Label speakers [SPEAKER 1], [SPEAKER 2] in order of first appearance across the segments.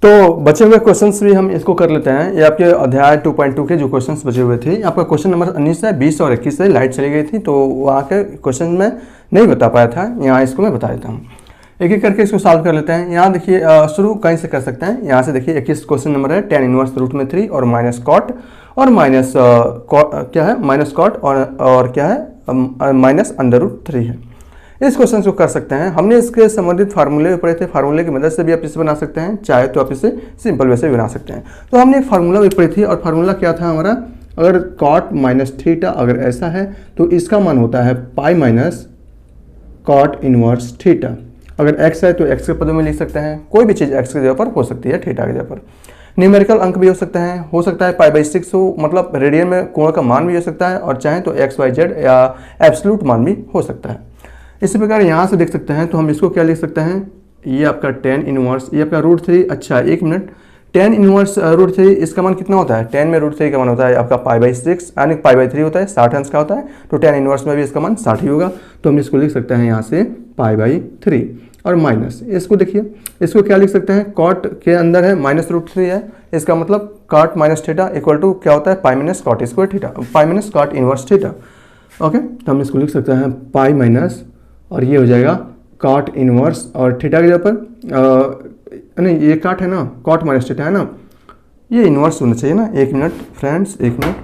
[SPEAKER 1] तो बचे हुए क्वेश्चंस भी हम इसको कर लेते हैं। ये आपके अध्याय 2.2 के जो क्वेश्चंस बचे हुए थे, आपका क्वेश्चन नंबर 19 है, 20 और 21 से लाइट चली गई थी तो वहाँ के क्वेश्चन में नहीं बता पाया था, यहाँ इसको मैं बता देता हूँ। एक एक करके इसको सॉल्व कर लेते हैं। यहाँ देखिए शुरू कहीं से कर सकते हैं। यहाँ से देखिए 21 क्वेश्चन नंबर है, tan इनवर्स रूट में 3 और माइनस कॉट और माइनस क्या है माइनस कॉट और क्या है माइनस अंडर रूट 3 है। इस क्वेश्चन को कर सकते हैं। हमने इसके संबंधित फार्मूले पढ़े थे, फार्मूले की मदद से भी आप इसे बना सकते हैं, चाहे तो आप इसे सिंपल वे से भी बना सकते हैं। तो हमने एक फार्मूला भी पढ़ी थी और फार्मूला क्या था हमारा, अगर कॉट माइनस थीटा अगर ऐसा है तो इसका मान होता है pi minus cot inverse theta. अगर एक्स है तो एक्स के पदों में लिख सकते हैं, कोई भी चीज़ एक्स के जगह पर हो सकती है, थीटा के जगह पर। न्यूमेरिकल अंक भी हो सकता है पाई/6 हो, मतलब रेडियन में कोण का मान भी हो सकता है, और चाहे तो एक्स वाई जेड या एब्सोल्यूट मान भी हो सकता है। इसी प्रकार यहाँ से देख सकते हैं तो हम इसको क्या लिख सकते हैं, ये आपका tan इनवर्स, ये आपका रूट 3। अच्छा एक मिनट, tan इनवर्स रूट 3 इसका मान कितना होता है, tan में रूट 3 का मान होता है आपका पाई/6 यानी पाई/3 होता है, 60 अंश का होता है, तो tan इनवर्स में भी इसका मान 60 ही होगा। तो हम इसको लिख सकते हैं यहाँ से पाई/3 और माइनस, इसको देखिए इसको क्या लिख सकते हैं, कॉट के अंदर है माइनस रूट 3 है, इसका मतलब cot minus theta equal to क्या होता है pi minus cot square theta, pi minus cot inverse theta. Okay, तो हम इसको लिख सकते हैं पाई माइनस और ये हो जाएगा कॉट इनवर्स और थीटा के जगह पर नहीं ये कॉट है ना, कॉट माइनस थीटा है ना, ये इनवर्स होना चाहिए ना। एक मिनट फ्रेंड्स, एक मिनट,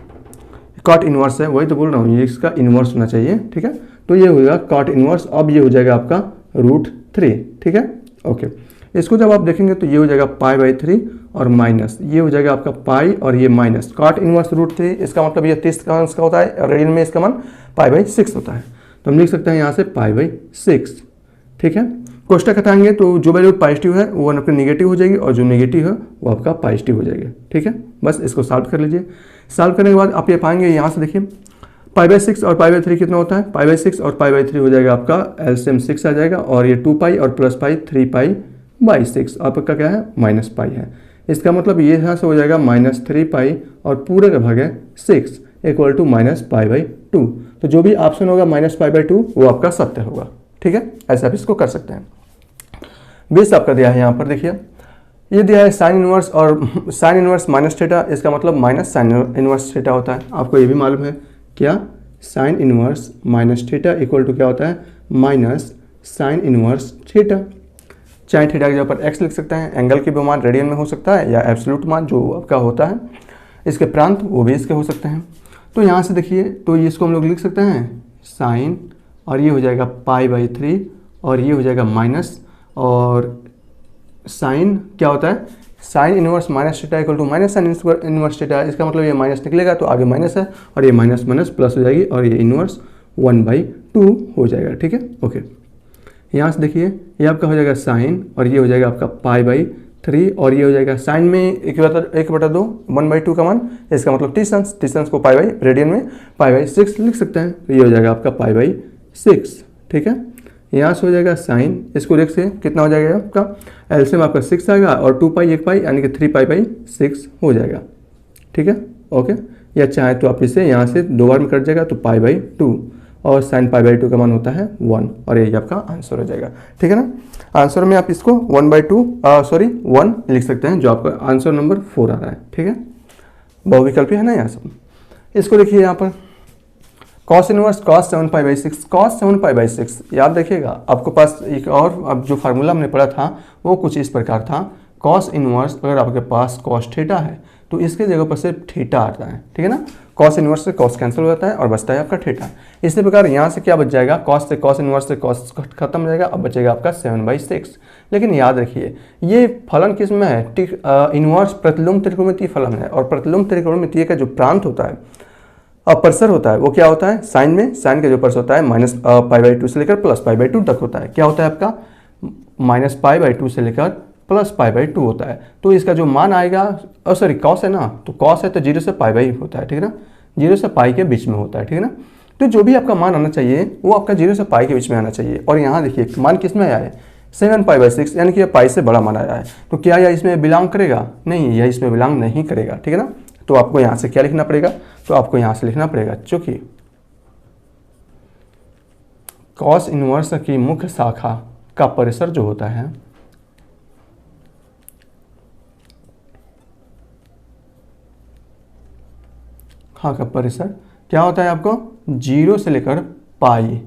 [SPEAKER 1] कॉट इनवर्स है वही तो बोल रहा हूँ, ये इसका इनवर्स होना चाहिए, ठीक है। तो ये होगा कॉट इनवर्स, अब ये हो जाएगा आपका रूट 3, ठीक है। ओके, इसको जब आप देखेंगे तो ये हो जाएगा पाई/3 और माइनस ये हो जाएगा आपका पाई और ये माइनस कॉट इनवर्स रूट 3, इसका मतलब ये 30 का अंश का होता है, रेडियन में इसका मान पाई/6 होता है। तो हम लिख सकते हैं यहाँ से पाई/6, ठीक है। कोष्टक हटाएंगे तो जो वैल्यू पॉजिटिव है वो आपकी निगेटिव हो जाएगी और जो निगेटिव है वो आपका पॉजिटिव हो जाएगा, ठीक है। बस इसको सॉल्व कर लीजिए। सॉल्व करने के बाद आप ये पाएंगे, यहाँ से देखिए पाई/6 और पाई/3 कितना होता है, पाई/6 और पाई/3 हो जाएगा आपका एलसीएम 6 आ जाएगा, और ये 2 पाई और प्लस पाई 3 पाई/6 आपका क्या है माइनस पाई है। इसका मतलब ये यहाँ से हो जाएगा -3 पाई और पूरे का भाग है 6 इक्वल टू -पाई/2। तो जो भी ऑप्शन होगा -पाई/2 वो आपका सत्य होगा, ठीक है। ऐसा आप इसको कर सकते हैं। 20 आपका दिया है यहाँ पर, देखिए ये दिया है साइन इनवर्स और साइन इनवर्स माइनस थीटा, इसका मतलब माइनस साइन इनवर्स थीटा होता है। आपको ये भी मालूम है क्या, sine inverse minus theta equal to क्या होता है माइनस साइन इनवर्स थीटा। चाहे थीटा की जगह पर एक्स लिख सकते हैं, एंगल की भी मान रेडियन में हो सकता है या एब्सोल्यूट मान जो आपका होता है, इसके प्रांत वो भी इसके हो सकते हैं। तो यहाँ से देखिए तो इसको हम लोग लिख सकते हैं साइन और ये हो जाएगा पाई/3 और ये हो जाएगा माइनस, और साइन क्या होता है sine inverse minus theta equal to minus sine inverse theta, इसका मतलब ये माइनस निकलेगा तो आगे माइनस है और ये माइनस माइनस प्लस हो जाएगी और ये इनवर्स 1/2 हो जाएगा, ठीक है। ओके, यहाँ से देखिए ये आपका हो जाएगा साइन और ये हो जाएगा आपका पाई/3 और ये हो जाएगा साइन में 1/2 1/2 का मान, इसका मतलब 30 अंश को पाई रेडियन में पाई/6 लिख सकते हैं, तो ये हो जाएगा आपका पाई/6, ठीक है। यहाँ से हो जाएगा साइन, इसको देख से कितना हो जाएगा आपका एलसीएम आपका 6 आएगा और 2 पाई 1 पाई यानी कि 3 पाई/6 हो जाएगा, ठीक है। ओके, या चाहे तो आप इसे यहाँ से 2 बार में कट जाएगा तो पाई/2 और साइन पाई/2 का मान होता है 1 और यही आपका आंसर हो जाएगा, ठीक है ना। आंसर में आप इसको 1 लिख सकते हैं, जो आपका आंसर नंबर 4 आ रहा है, ठीक है। बहुविकल्पी है ना यहाँ सब। इसको देखिए यहाँ पर कॉस इनवर्स कॉस 7 पाई/6, कॉस 7 पाई/6 याद रखिएगा। आपके पास एक और अब जो फार्मूला हमने पढ़ा था वो कुछ इस प्रकार था, कॉस इनवर्स अगर आपके पास कॉस थीटा है तो इसके जगह पर सिर्फ थीटा आता है, ठीक है ना। कॉस इनवर्स से कॉस कैंसिल हो जाता है और बचता है आपका थीटा। इसी प्रकार यहाँ से क्या बच जाएगा, कॉस से कॉस इनवर्स से कॉस खत्म हो जाएगा, अब बचेगा आपका 7/6। लेकिन याद रखिए ये फलन किस में है, इनवर्स प्रतिलोम त्रिकोणमितीय फलन है, और प्रतिलोम त्रिकोणमितीय का जो प्रांत होता है अपरसर होता है वो क्या होता है साइन में, साइन का जो परस होता है -पाई/2 से लेकर +पाई/2 तक होता है। क्या होता है आपका -पाई/2 से लेकर +पाई/2 होता है। तो इसका जो मान आएगा सॉरी कॉस है ना, तो कॉस है तो 0 से पाई होता है, ठीक है ना, 0 से पाई के बीच में होता है, ठीक है ना। तो जो भी आपका मान आना चाहिए वो आपका 0 से पाई के बीच में आना चाहिए। और यहाँ देखिए मान किस में आया है 7 पाई/6 यानी कि पाई से बड़ा मान आया है, तो क्या यह इसमें बिलोंग करेगा, नहीं यह इसमें बिलोंग नहीं करेगा, ठीक है ना। तो आपको यहाँ से क्या लिखना पड़ेगा, तो आपको यहाँ से लिखना पड़ेगा चूंकि कॉस इनवर्स की मुख्य शाखा का परिसर जो होता है खां का परिसर क्या होता है आपको 0 से लेकर पाई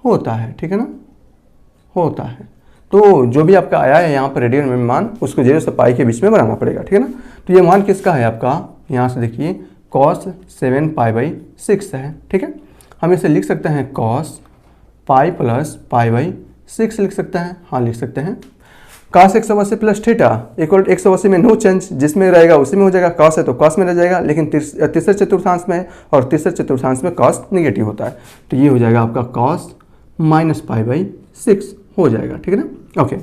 [SPEAKER 1] होता है, ठीक है ना, होता है। तो जो भी आपका आया है यहाँ पर रेडियन में मान, उसको 0 से पाई के बीच में बनाना पड़ेगा, ठीक है ना। तो ये मान किसका है आपका, यहाँ से देखिए cos 7 पाई/6 है, ठीक है। हम इसे लिख सकते हैं cos पाई प्लस पाई/6 लिख सकते हैं, हाँ लिख सकते हैं। cos 180 प्लस थीटा इक्वल 180 में नो चेंज, जिसमें रहेगा उसी में हो जाएगा, cos है तो cos में रह जाएगा, लेकिन तीसरे चतुर्थांश में है और तीसरे चतुर्थांश में cos निगेटिव होता है, तो ये हो जाएगा आपका cos माइनस पाई/6 हो जाएगा, ठीक है ना। ओके,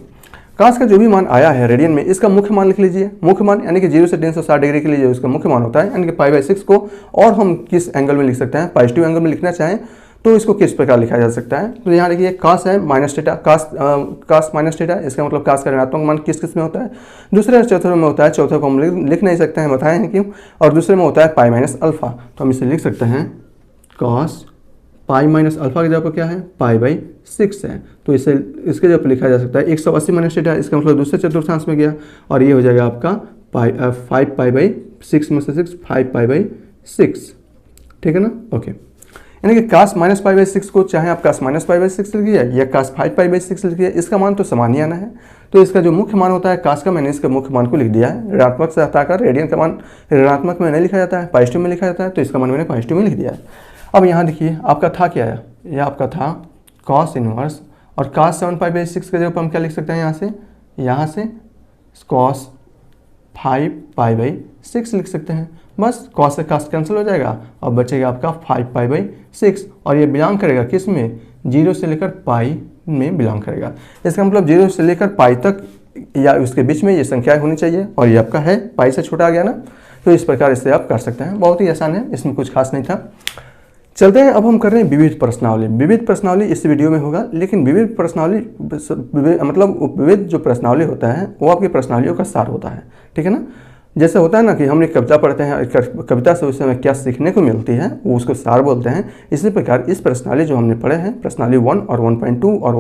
[SPEAKER 1] cos का जो भी मान आया है रेडियन में, इसका मुख्य मान लिख लीजिए। मुख्य मान यानी कि 0 से 360 डिग्री के लिए जो इसका मुख्य मान होता है यानी कि पाई/6 को, और हम किस एंगल में लिख सकते हैं, पॉजिटिव एंगल में लिखना चाहें तो इसको किस प्रकार लिखा जा सकता है। तो यहाँ देखिए cos है minus theta, cos minus theta, इसका मतलब cos का ऋणात्मक मान किस किस में होता है, दूसरे और चौथे में होता है। चौथे को हम लिख नहीं सकते हैं, बताएं क्यों, और दूसरे में होता है पाई माइनस अल्फा, तो हम इसे लिख सकते हैं cos पाई माइनस अल्फा की जगह पर क्या है पाई/6 है, तो इसे इसके जगह पर लिखा जा सकता है 180 माइनस थीटा, इसका मतलब दूसरे चतुर्थांश में गया, और ये हो जाएगा आपका 5 पाई/6 में से 6 5 पाई/6, ठीक है ना। ओके, यानी कि cos माइनस पाई/6 को चाहे आप cos माइनस पाई/6 लिखिए या cos 5 पाई/6 लिखिए, इसका मान तो समान ही आना है। तो इसका जो मुख्य मान होता है cos का, मैंने इसके मुख्य मान को लिख दिया है, ऋणात्मक से हटाकर रेडियन का मान ऋणात्मक में नहीं लिखा जाता है, पॉजिटिव में लिखा जाता है, तो इसका मान मैंने पॉजिटिव में लिख दिया है। अब यहाँ देखिए आपका था क्या है, यह आपका था cos इनवर्स, और cos 7 पाई/6 के जगह पर हम क्या लिख सकते हैं, यहाँ से cos 5 पाई/6 लिख सकते हैं। बस cos से cos कैंसिल हो जाएगा और बचेगा आपका 5 पाई/6, और ये बिलोंग करेगा किस में, 0 से लेकर पाई में बिलोंग करेगा। इसका मतलब 0 से लेकर पाई तक या उसके बीच में ये संख्याएं होनी चाहिए, और ये आपका है पाई से छोटा आ गया ना, तो इस प्रकार इससे आप कर सकते हैं। बहुत ही आसान है, इसमें कुछ खास नहीं था। चलते हैं, अब हम कर रहे हैं विविध प्रश्नावली। विविध प्रश्नावली इस वीडियो में होगा, लेकिन विविध प्रश्नावली मतलब विविध जो प्रश्नावली होता है वो आपकी प्रश्नावलियों का सार होता है, ठीक है ना। जैसे होता है ना कि हम एक कविता पढ़ते हैं, कविता से उस समय क्या सीखने को मिलती है वो उसको सार बोलते हैं। इसी प्रकार इस प्रश्नावली जो हमने पढ़े हैं, प्रश्नावली 1 और 1.2 और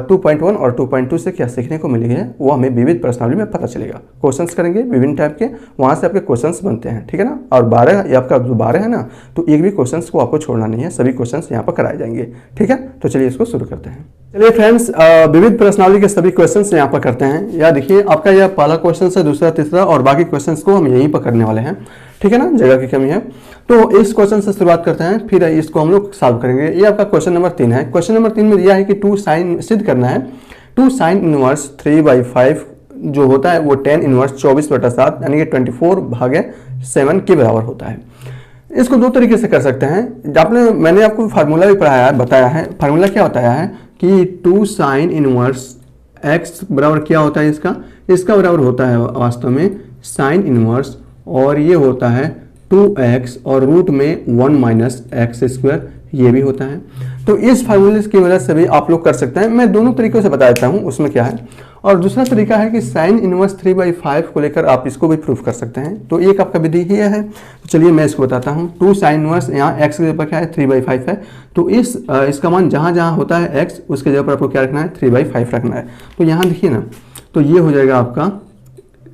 [SPEAKER 1] 2.1 और 2.2 से क्या सीखने को मिली है वो हमें विविध प्रश्नावली में पता चलेगा। क्वेश्चंस करेंगे विभिन्न टाइप के, वहाँ से आपके क्वेश्चंस बनते हैं, ठीक है ना। और 12 या आपका जो 12 है ना, तो एक भी क्वेश्चंस को आपको छोड़ना नहीं है, सभी क्वेश्चंस यहाँ पर कराए जाएंगे, ठीक है। तो चलिए इसको शुरू करते हैं। चलिए फ्रेंड्स, विविध प्रश्नावली के सभी क्वेश्चंस यहाँ पर करते हैं। या देखिए आपका यह पहला क्वेश्चन है, दूसरा, तीसरा और बाकी क्वेश्चंस को हम यहीं पर करने वाले हैं, ठीक है ना, जगह की कमी है। तो इस क्वेश्चन से शुरुआत करते हैं, फिर इसको हम लोग सॉल्व करेंगे। ये आपका क्वेश्चन नंबर 3 है। क्वेश्चन नंबर 3 में दिया है कि 2 साइन सिद्ध करना है, 2 साइन इनवर्स 3/5 जो होता है वो 10 इनवर्स 24/7 यानी कि 24/7 के बराबर होता है। इसको दो तरीके से कर सकते हैं। मैंने आपको फार्मूला भी पढ़ाया है, बताया है। फार्मूला क्या बताया है कि 2 साइन इनवर्स x बराबर क्या होता है, इसका बराबर होता है वास्तव में साइन इनवर्स, और ये होता है 2x और रूट में 1 माइनस x², ये भी होता है। तो इस फार्मूले की मदद से भी आप लोग कर सकते हैं। मैं दोनों तरीकों से बता देता हूँ उसमें क्या है। और दूसरा तरीका है कि साइन इनवर्स 3/5 को लेकर आप इसको भी प्रूफ कर सकते हैं। तो एक आपका विधि ही है, तो चलिए मैं इसको बताता हूँ। 2 साइन इनवर्स यहाँ x के जगह पर क्या है 3/5 है, तो इसका मान जहाँ जहाँ होता है x उसके जगह पर आपको क्या रखना है 3/5 रखना है। तो यहाँ देखिए ना, तो ये हो जाएगा आपका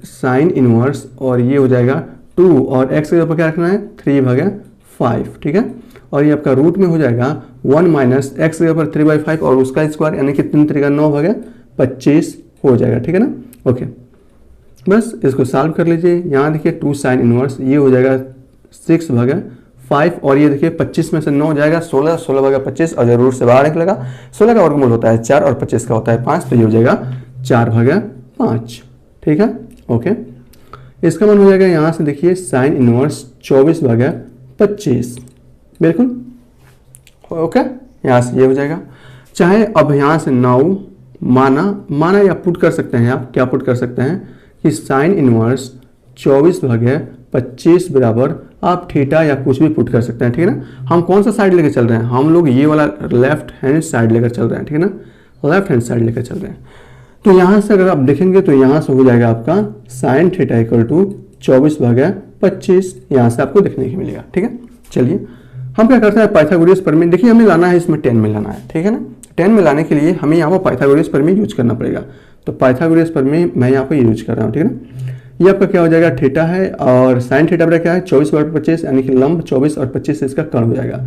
[SPEAKER 1] साइन इनवर्स, और ये हो जाएगा 2 और x के जगह पर क्या रखना है 3/5, ठीक है। और ये आपका रूट में हो जाएगा 1 माइनस x के जगह पर 3/5 और उसका स्क्वायर यानी कि 3 3 9/25 हो जाएगा, ठीक है ना। ओके, बस इसको सॉल्व कर लीजिए। यहाँ देखिए 2 साइन इनवर्स, ये हो जाएगा 6/5, और ये देखिए 25 में से 9 जाएगा 16, 16/25, और जरूर से बाहर निकलेगा। 16 का वर्गमूल होता है 4 और 25 का होता है 5, तो ये हो जाएगा 4/5, ठीक है। ओके, इसका मान हो जाएगा यहाँ से देखिए साइन इनवर्स 24/25, बिल्कुल ओके। यहाँ से ये हो जाएगा, चाहे अब यहाँ से 9 माना या पुट कर सकते हैं। आप क्या पुट कर सकते हैं कि साइन इनवर्स 24/25 बराबर आप थीटा या कुछ भी पुट कर सकते हैं, ठीक है ना। हम कौन सा साइड लेकर चल रहे हैं, हम लोग ये वाला लेफ्ट हैंड साइड लेकर चल रहे हैं, ठीक है ना, लेफ्ट हैंड साइड लेकर चल रहे हैं। तो यहाँ से अगर आप देखेंगे तो यहाँ से हो जाएगा आपका साइन थीटा इक्वल टू 24/25, यहाँ से आपको देखने को मिलेगा, ठीक है। चलिए हम क्या करते हैं, पाइथागोरस प्रमेय। देखिए हमें लाना है इसमें 10 में लाना है, ठीक है ना। 10 में लाने के लिए हमें यहाँ पर पाइथागोरस प्रमेय यूज करना पड़ेगा। तो पाइथागोरस प्रमेय मैं यहाँ पर यूज कर रहा हूँ, ठीक है ना। ये आपका क्या हो जाएगा, थीटा है, और साइन थीटा बराबर क्या है 24/25, यानी कि लंब 24 और 25 इसका कर्ण हो जाएगा।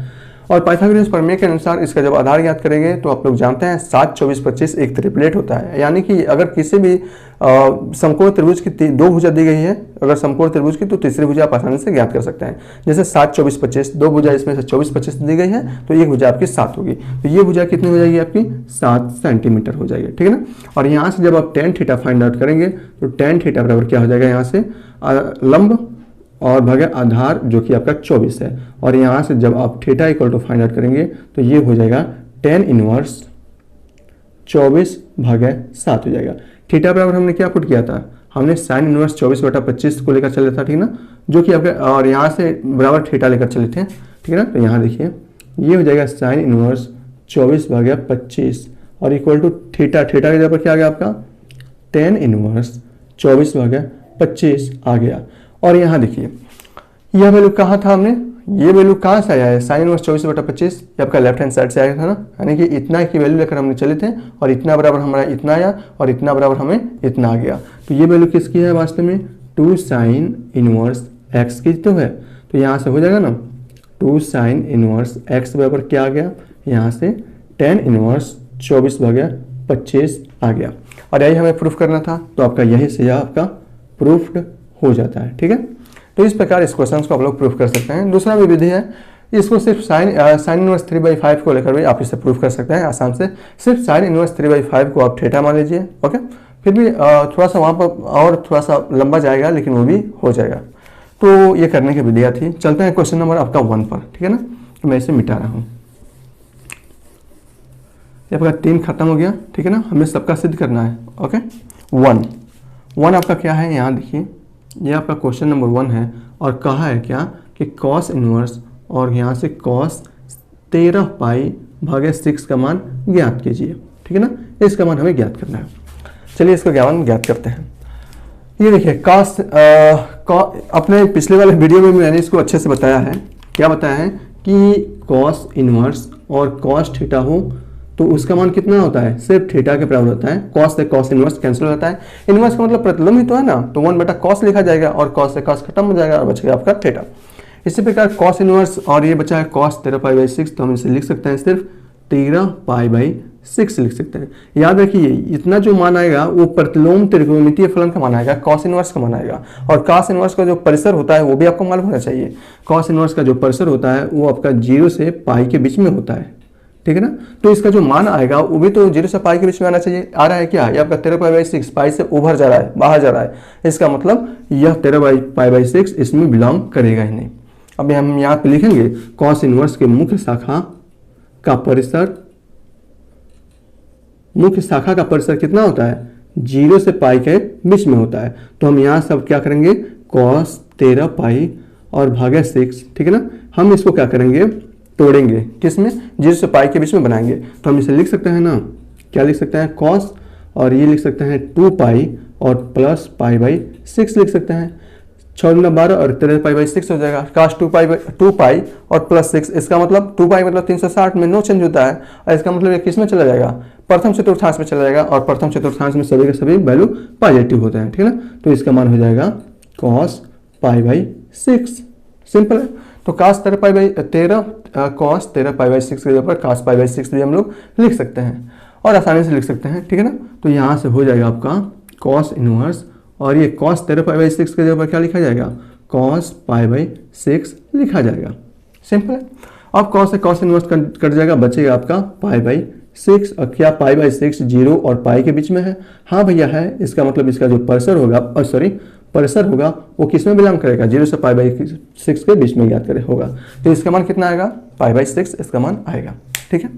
[SPEAKER 1] और पाइथागोरस प्रमेय के अनुसार इसका जब आधार ज्ञात करेंगे तो आप लोग जानते हैं 7, 24, 25 एक ट्रिपलेट होता है, यानी कि अगर किसी भी समकोण त्रिभुज की 2 भुजा दी गई है, अगर समकोण त्रिभुज की, तो तीसरी भुजा आप आसानी से ज्ञात कर सकते हैं। जैसे 7, 24, 25 2 भुजा इसमें से 24, 25 दी गई है, तो एक भुजा आपकी 7 होगी, तो ये भुजा कितनी हो जाएगी आपकी 7 सेंटीमीटर हो जाएगी, ठीक है ना। और यहाँ से जब आप tan थीटा फाइंड आउट करेंगे तो tan थीटा बराबर क्या हो जाएगा, यहाँ से लंब और भागे आधार जो कि आपका 24 है, और यहाँ से जब आप theta equal to find out करेंगे तो ये हो जाएगा tan इनवर्स 24/7 हो जाएगा। थीटा बराबर हमने क्या पुट किया था, हमने साइन इनवर्स 24/25 को लेकर चले था, ठीक ना, जो कि आपके, और यहाँ से बराबर थीटा लेकर चले थे, ठीक है ना। तो यहाँ देखिए ये हो जाएगा साइन इनवर्स 24/25 और इक्वल टू थीटा, थीटा के जगह पर क्या आ गया आपका tan इनवर्स 24/25 आ गया। और यहाँ देखिए यह वैल्यू कहाँ था, हमने ये वैल्यू कहाँ से आया है, साइन इनवर्स 24/25 ये आपका लेफ्ट हैंड साइड से आया था ना, यानी कि इतना की वैल्यू लेकर हमने चले थे, और इतना बराबर हमारा इतना आया, और इतना बराबर हमें इतना आ गया। तो ये वैल्यू किसकी है वास्तव में 2 साइन इनवर्स एक्स की तो है, तो यहाँ से हो जाएगा ना 2 साइन इनवर्स एक्स बराबर क्या आ गया, यहाँ से tan इनवर्स 24/25 आ गया। और यही हमें प्रूफ करना था, तो आपका यही से यह आपका प्रूफ्ड हो जाता है, ठीक है। तो इस प्रकार इस क्वेश्चन को आप लोग प्रूफ कर सकते हैं। दूसरा भी विधि है, इसको सिर्फ साइन इनवर्स 3/5 को लेकर भी आप इसे प्रूफ कर सकते हैं आसान से। सिर्फ साइन इनवर्स 3/5 को आप थीटा मान लीजिए, ओके, फिर भी थोड़ा सा वहाँ पर और थोड़ा सा लंबा जाएगा, लेकिन वो भी हो जाएगा। तो ये करने की विधियाँ थी। चलते हैं क्वेश्चन नंबर आपका 1 पर, ठीक है ना। तो मैं इसे मिटा रहा हूँ, ये आपका 3 खत्म हो गया, ठीक है ना। हमें सबका सिद्ध करना है, ओके। 1 आपका क्या है, यहाँ देखिए ये आपका क्वेश्चन नंबर 1 है, और कहा है क्या कि कॉस इनवर्स और यहाँ से कॉस 13π/6 का मान ज्ञात कीजिए, ठीक है ना। इसका मान हमें ज्ञात करना है। चलिए इसका मान ज्ञात करते हैं। ये देखिए कॉस अपने पिछले वाले वीडियो में मैंने इसको अच्छे से बताया है। क्या बताया है कि कॉस इनवर्स और कॉस थीटा हो तो उसका मान कितना होता है, सिर्फ थीटा के बराबर होता है। कॉस से कॉस इनवर्स कैंसिल हो जाता है, इनवर्स का मतलब प्रतिलोम ही तो है ना, तो 1/cos लिखा जाएगा, और कॉस से कॉस खत्म हो जाएगा और बचेगा आपका थीटा। इसी प्रकार कॉस इनवर्स और ये बचा है कॉस 13π/6, तो हम इसे लिख सकते हैं सिर्फ 13π/6 लिख सकते हैं। याद रखिए इतना जो मान आएगा वो प्रतिलोम त्रिकोणमितीय फलन का मान आएगा, कॉस इनवर्स का मान आएगा। और कॉस इनवर्स का जो परिसर होता है वो भी आपको मालूम होना चाहिए। कॉस इनवर्स का जो परिसर होता है वो आपका 0 से π के बीच में होता है, ठीक है ना। तो इसका जो मान आएगा वो भी तो 0 से π के बीच में आना चाहिए। आ रहा है क्या, ये आपका 13π/6 π से उभर जा रहा है, बाहर जा रहा है, इसका मतलब यह 13π/6 इसमें बिलोंग करेगा ही नहीं। अब हम यहाँ पे लिखेंगे कॉस इनवर्स के मुख्य शाखा का परिसर कितना होता है, 0 से π के बीच में होता है। तो हम यहाँ सब क्या करेंगे कॉस 13π और भागे 6, ठीक है ना। हम इसको क्या करेंगे तोड़ेंगे, किसमें 0 से π के बीच में बनाएंगे। तो हम इसे लिख सकते हैं ना, क्या लिख सकते हैं कॉस, और ये लिख सकते हैं 2π और प्लस π/6 लिख सकते हैं। 6 × 12 और 13π/6 हो जाएगा। काश 2π और प्लस 6, इसका मतलब 2π मतलब 360 में नो चेंज होता है, और इसका मतलब ये किस में चला जाएगा, प्रथम चतुर्थांश में चला जाएगा, और प्रथम चतुर्थांश में सभी के सभी वैल्यू पॉजिटिव होते हैं, ठीक है ना। तो इसका मान हो जाएगा cos π/6, सिंपल है। तो cos 13π/6 के ऊपर cos π/6 भी हम लोग लिख सकते हैं, और आसानी से लिख सकते हैं, ठीक है ना। तो यहाँ से हो जाएगा आपका cos इनवर्स, और ये cos 13π/6 के ऊपर क्या लिखा जाएगा cos π/6 लिखा जाएगा, सिंपल है। अब cos से cos इनवर्स कट जाएगा, बचेगा आपका π/6, और क्या π/6 0 और π के बीच में है, हाँ भैया है। इसका मतलब इसका जो परिसर होगा, परिसर होगा वो किस में बिलोंग करेगा, 0 से π/6 के बीच में ज्ञात करे होगा। तो इसका मान कितना आएगा π/6 इसका मान आएगा, ठीक है।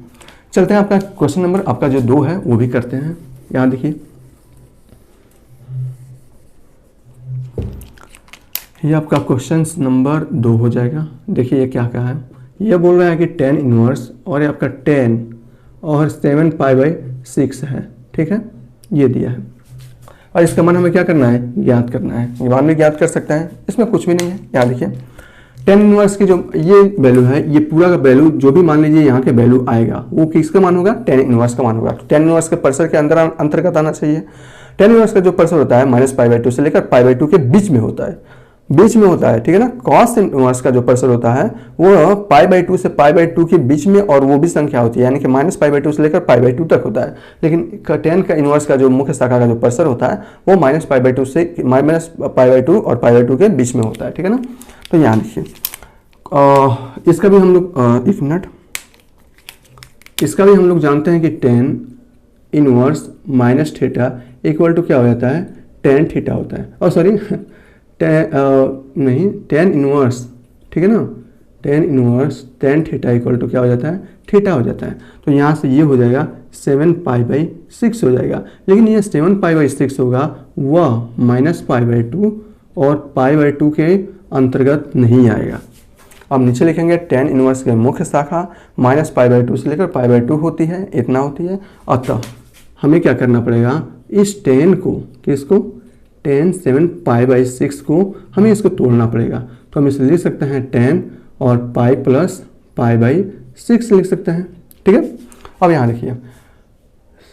[SPEAKER 1] चलते हैं आपका क्वेश्चन नंबर आपका जो 2 है वो भी करते हैं। यहाँ देखिए ये आपका क्वेश्चन नंबर 2 हो जाएगा। देखिए ये क्या कहा है, ये बोल रहा है कि tan इनवर्स और ये आपका tan और 7π/6 है, ठीक है, ये दिया है। और इसका मान हमें क्या करना है, ज्ञात करना है। मान भी ज्ञात कर सकते हैं, इसमें कुछ भी नहीं है। यहाँ देखिए tan इनवर्स की जो ये वैल्यू है, ये पूरा का वैल्यू जो भी मान लीजिए यहाँ के वैल्यू आएगा वो किसका मान होगा, tan इनवर्स का मान होगा। tan इनवर्स के परिसर के अंतर्गत आना चाहिए। टेन इनवर्स का जो प्रेशर होता है -π/2 से लेकर π/2 के बीच में होता है, बीच में होता है, ठीक है ना। कॉस इनवर्स का जो प्रेशर होता है वो π/2 से π/2 के बीच में, और वो भी संख्या होती है, यानी कि -π/2 से लेकर π/2 तक होता है। लेकिन टेन का इनवर्स का जो मुख्य शाखा का जो प्रेशर होता है वो -π/2 से -π/2 और π/2 के बीच में होता है, ठीक है ना। तो यहाँ देखिए इसका भी हम लोग एक मिनट, इसका भी हम लोग जानते हैं कि tan inverse minus theta equal to क्या हो जाता है, टेन थीटा होता है। और सॉरी नहीं, टेन इनवर्स, ठीक है ना, tan inverse tan theta equal to क्या हो जाता है, थीटा हो जाता है। तो यहाँ से ये हो जाएगा 7π/6 हो जाएगा। लेकिन ये 7π/6 होगा वह -π/2 और π/2 के अंतर्गत नहीं आएगा। अब नीचे लिखेंगे टेन इनवर्स के मुख्य शाखा -π/2 से लेकर π/2 होती है, इतना होती है। अतः हमें क्या करना पड़ेगा, इस टेन को, किसको, टेन 7π/6 को हमें इसको तोड़ना पड़ेगा। तो हम इसे लिख सकते हैं 10 और पाई प्लस π/6 लिख सकते हैं, ठीक है। अब यहाँ देखिए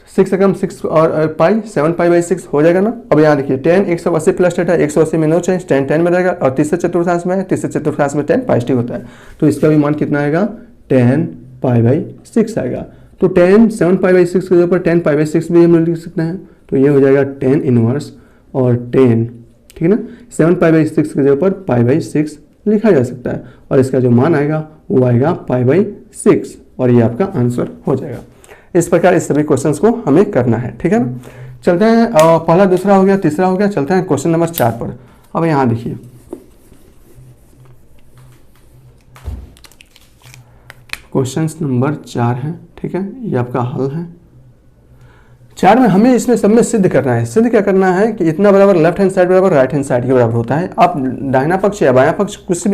[SPEAKER 1] 6 एकम 6 और पाई 7π/6 हो जाएगा ना। अब यहाँ देखिए 10 180 प्लस थीटा, 180 में नो चेंज, 10 10 में रहेगा, और तीसरे चतुर्थांश में है, तीसरे चतुर्थांश में 10 पॉजिटिव होता है। तो इसका भी मान कितना आएगा, 10π/6 आएगा। तो 10 7π/6 के ऊपर 10π/6 भी हम लिख सकते हैं। तो ये हो जाएगा 10 इनवर्स और 10, ठीक है ना, 7π/6 के ऊपर π/6 लिखा जा सकता है, और इसका जो मान आएगा वो आएगा π/6, और ये आपका आंसर हो जाएगा। इस प्रकार इस सभी क्वेश्चंस को हमें करना है, ठीक है ना। चलते हैं पहला, दूसरा हो गया, तीसरा हो गया, चलते हैं क्वेश्चन नंबर 4 पर। अब यहाँ देखिए क्वेश्चन नंबर 4 है, ठीक है, ये आपका हल है। 4 में हमें इसमें सब में सिद्ध करना है। सिद्ध क्या करना है कि इतना बराबर लेफ्ट हैंड साइड बराबर राइट हैंड साइड के बराबर होता है। आप दाहिना पक्ष या बायां पक्ष किसी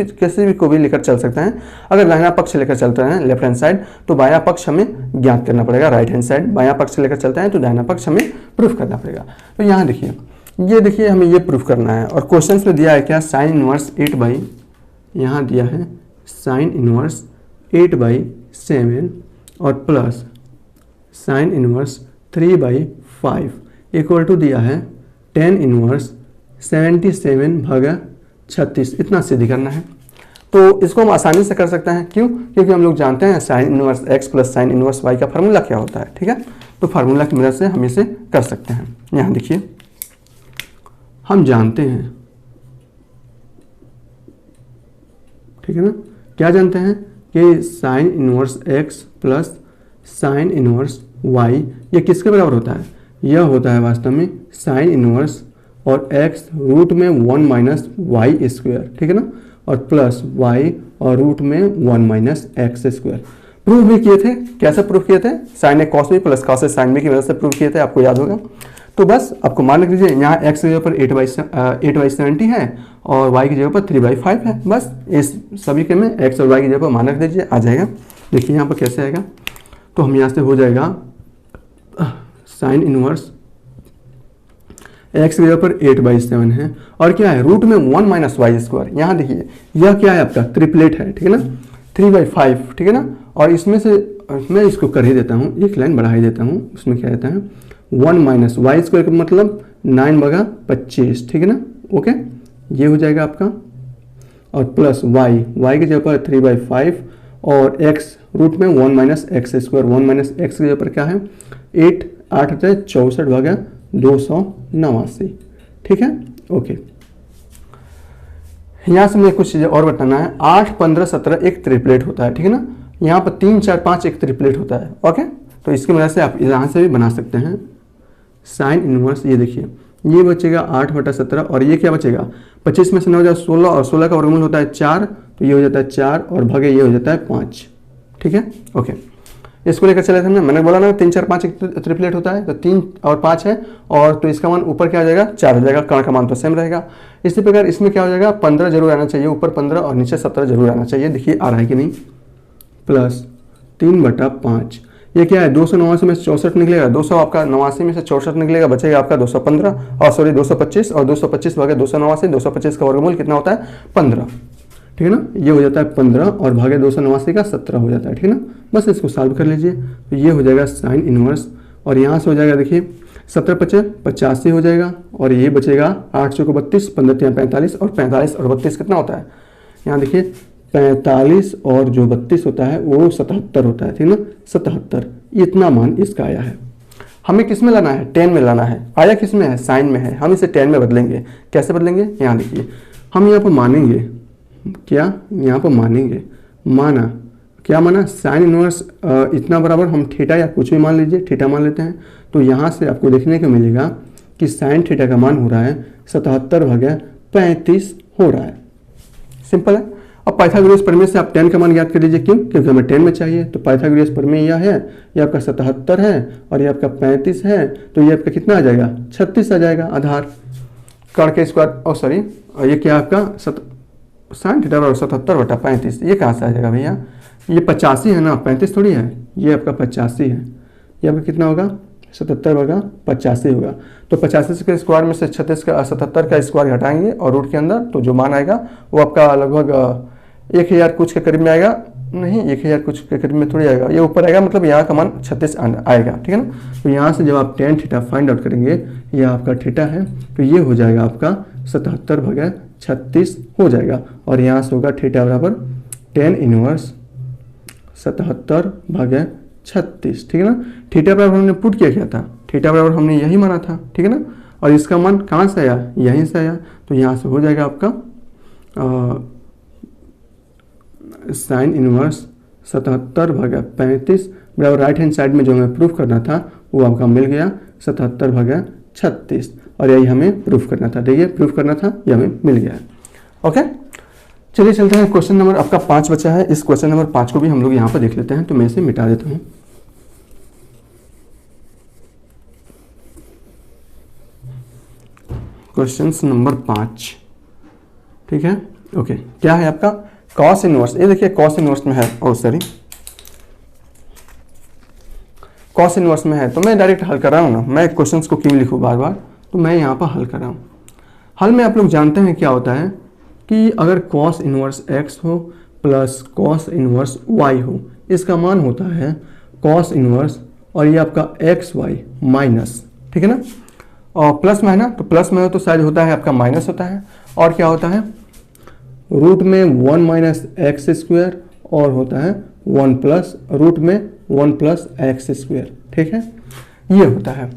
[SPEAKER 1] भी को भी लेकर चल सकते हैं। अगर दाहिना पक्ष लेकर चलते हैं लेफ्ट हैंड साइड, तो बायां पक्ष हमें ज्ञात करना पड़ेगा राइट हैंड साइड। बायां पक्ष लेकर चलते हैं तो दाहिना पक्ष हमें प्रूफ करना पड़ेगा। तो यहाँ देखिए, ये देखिए हमें ये प्रूफ करना है, और क्वेश्चन में दिया है क्या, साइन इनवर्स 8/, यहाँ दिया है साइन इनवर्स 8/7 और plus sine inverse 3/5 equal to दिया है 10 इनवर्स 77/36। इतना सिद्ध करना है। तो इसको हम आसानी से कर सकते हैं, क्यों, क्योंकि हम लोग जानते हैं sign inverse x plus sine inverse y का फार्मूला क्या होता है, ठीक है। तो फार्मूला की मदद से हम इसे कर सकते हैं। यहाँ देखिए हम जानते हैं, ठीक है ना, क्या जानते हैं कि sign inverse x plus sine inverse y ये किसके बराबर होता है, यह होता है वास्तव में साइन इनवर्स और x रूट में 1 माइनस वाई स्क्वायर, ठीक है ना, और प्लस y और रूट में 1 माइनस एक्स स्क्वायर। प्रूफ भी किए थे, कैसे प्रूफ किए थे, sign A cos B plus cos A sine B की वजह से प्रूफ किए थे, आपको याद होगा। तो बस आपको मान रख लीजिए, यहाँ x की जगह पर 8/70 है और y की जगह पर 3/5 है। बस इस सभी के में x और y की जगह पर मान रख दीजिए, आ जाएगा। देखिए यहाँ पर कैसे आएगा, तो हम यहाँ से हो जाएगा साइन इनवर्स x की जगह पर 8/7 है, और क्या है, रूट में 1 माइनस वाई स्क्वायर। यहाँ देखिए यह क्या है, आपका ट्रिपलेट है, ठीक है ना, 3/5, ठीक है ना। और इसमें से मैं इसको कर ही देता हूँ, एक लाइन बढ़ा ही देता हूँ। उसमें क्या रहता है, 1 माइनस वाई स्क्वायर का मतलब 9/25, ठीक है ना, ओके, ये हो जाएगा आपका। और प्लस y की जगह पर 3/5 और x रूट में 1 minus x square, 1 minus x की जगह पर क्या है, 8 64/289, ठीक है, ओके। यहाँ से मुझे कुछ चीज़ें और बताना है। 8 15 17 एक ट्रिपलेट होता है, ठीक है ना। यहाँ पर 3 4 5 एक ट्रिपलेट होता है, ओके। तो इसकी वजह से आप यहाँ से भी बना सकते हैं साइन इनवर्स। ये देखिए ये बचेगा 8/17, और ये क्या बचेगा, 25 में से 9 हो जाए 16, और 16 का वर्गमूल होता है 4, तो ये हो जाता है 4 और भागे ये हो जाता है 5, ठीक है, ओके। इसको लेकर चले थे ना, मैंने बोला ना 3 4 5 एक ट्रिपलेट होता है, तो 3 और 5 है, और तो इसका मान ऊपर क्या हो जाएगा, 4 हो जाएगा, कर्ण का मान तो सेम रहेगा। इसी प्रकार इसमें क्या हो जाएगा, 15 जरूर आना चाहिए, ऊपर 15 और नीचे 17 जरूर आना चाहिए। देखिए आ रहा है कि नहीं, प्लस 3/5, ये क्या है, 289 में से 64 निकलेगा, 200 आपका 89 में से 64 निकलेगा, बचेगा आपका 215 और सॉरी 225, और 225 भागे 289, 225 का वर्गमूल कितना होता है, 15, ठीक है ना। ये हो जाता है 15 और भागे 289 का 17 हो जाता है, ठीक है ना। बस इसको सॉल्व कर लीजिए, तो ये हो जाएगा साइन इनवर्स, और यहाँ से हो जाएगा देखिए 17 पचे 85 हो जाएगा और ये बचेगा 8 चौको 32, 15 तिया 45 और 45 और 32 कितना होता है, यहाँ देखिए 45 और जो 32 होता है वो 77 होता है, ठीक ना, 77 इतना मान इसका आया है। हमें किस में लाना है, 10 में लाना है। आया किस में है, साइन में है, हम इसे 10 में बदलेंगे। कैसे बदलेंगे, यहाँ देखिए हम यहाँ पर मानेंगे क्या, यहाँ पर मानेंगे, माना क्या माना, साइन इनवर्स इतना बराबर हम थीटा या कुछ भी मान लीजिए, थीटा मान लेते हैं। तो यहाँ से आपको देखने को मिलेगा कि साइन थीटा का मान हो रहा है 77/35 हो रहा है। सिंपल है। अब पाइथागोरस प्रमेय से आप 10 का मान याद कर लीजिए, क्यों, क्योंकि हमें 10 में चाहिए। तो पाइथागोरस प्रमेय यह है, ये आपका 77 है और ये आपका 35 है, तो ये आपका कितना आ जाएगा, 36 आ जाएगा आधार। कर्ण के स्क्वायर और सॉरी ये क्या आपका साइन थीटा बराबर 77/35, ये कहाँ से आ जाएगा भैया, ये 85 है ना, 35 थोड़ी है, ये आपका 85 है, ये आपका कितना होगा 77/85 होगा। तो 85 के स्क्वायर में से 77 का स्क्वायर घटाएंगे और रूट के अंदर तो जो मान आएगा वो आपका लगभग 1000 कुछ के करीब में आएगा, नहीं 1000 कुछ के करीब में थोड़ी आएगा, ये ऊपर आएगा, मतलब यहाँ का मान 36 आएगा, ठीक है ना। तो यहाँ से जब आप tan थीटा फाइंड आउट करेंगे, ये आपका थीटा है, तो ये हो जाएगा आपका 77/36 हो जाएगा और यहाँ से होगा थीटा बराबर tan इनवर्स 77/36, ठीक है ना। थीटा बराबर हमने पुट किया था, थीटा बराबर हमने यही माना था, ठीक है ना। और इसका मान कहाँ से आया, यहीं से आया, तो यहाँ से हो जाएगा आपका साइन इनवर्स 77/35 बराबर राइट हैंड साइड में जो हमें प्रूफ करना था वो आपका मिल गया 77/36 और यही हमें प्रूफ करना था, देखिए प्रूफ करना था, ये हमें मिल गया है। ओके, चलिए चलते हैं, क्वेश्चन नंबर आपका 5 बचा है। इस क्वेश्चन नंबर 5 को भी हम लोग यहाँ पर देख लेते हैं, तो मैं इसे मिटा देता हूँ। क्वेश्चन नंबर 5, ठीक है। ओके, क्या है आपका कॉस इनवर्स, ये देखिए कॉस इनवर्स में है, ओ सॉरी कॉस इनवर्स में है, तो मैं डायरेक्ट हल कर रहा हूँ ना, मैं क्वेश्चंस को क्यों लिखूँ बार बार, तो मैं यहाँ पर हल कर रहा हूँ। हल में आप लोग जानते हैं क्या होता है कि अगर कॉस इनवर्स x हो प्लस कॉस इनवर्स y हो, इसका मान होता है कॉस इनवर्स और ये आपका xy माइनस, ठीक है ना, और प्लस में है ना, तो प्लस में हो तो शायद होता है आपका माइनस होता है, और क्या होता है रूट में 1 माइनस एक्स स्क्वायर और होता है 1 प्लस रूट में 1 प्लस एक्स स्क्वायर, ठीक है, ये होता है।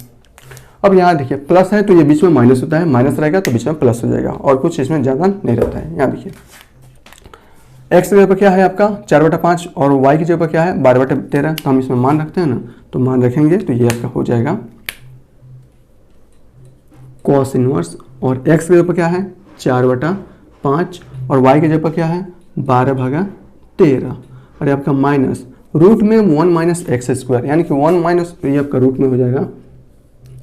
[SPEAKER 1] अब यहाँ देखिए प्लस है तो ये बीच में माइनस होता है, माइनस रहेगा तो बीच में प्लस हो जाएगा और कुछ इसमें ज़्यादा नहीं रहता है। यहाँ देखिए एक्स की जगह पर क्या है आपका 4/5 और वाई की जगह पर क्या है 12/13, तो हम इसमें मान रखते हैं ना, तो मान रखेंगे तो ये आपका हो जाएगा कॉस इनवर्स और एक्स की जगह पर क्या है 4/5 और वाई की जगह पर क्या है 12/13 और ये आपका माइनस रूट में 1 माइनस एक्स स्क्वायर, यानी कि 1 माइनस ये आपका रूट में हो जाएगा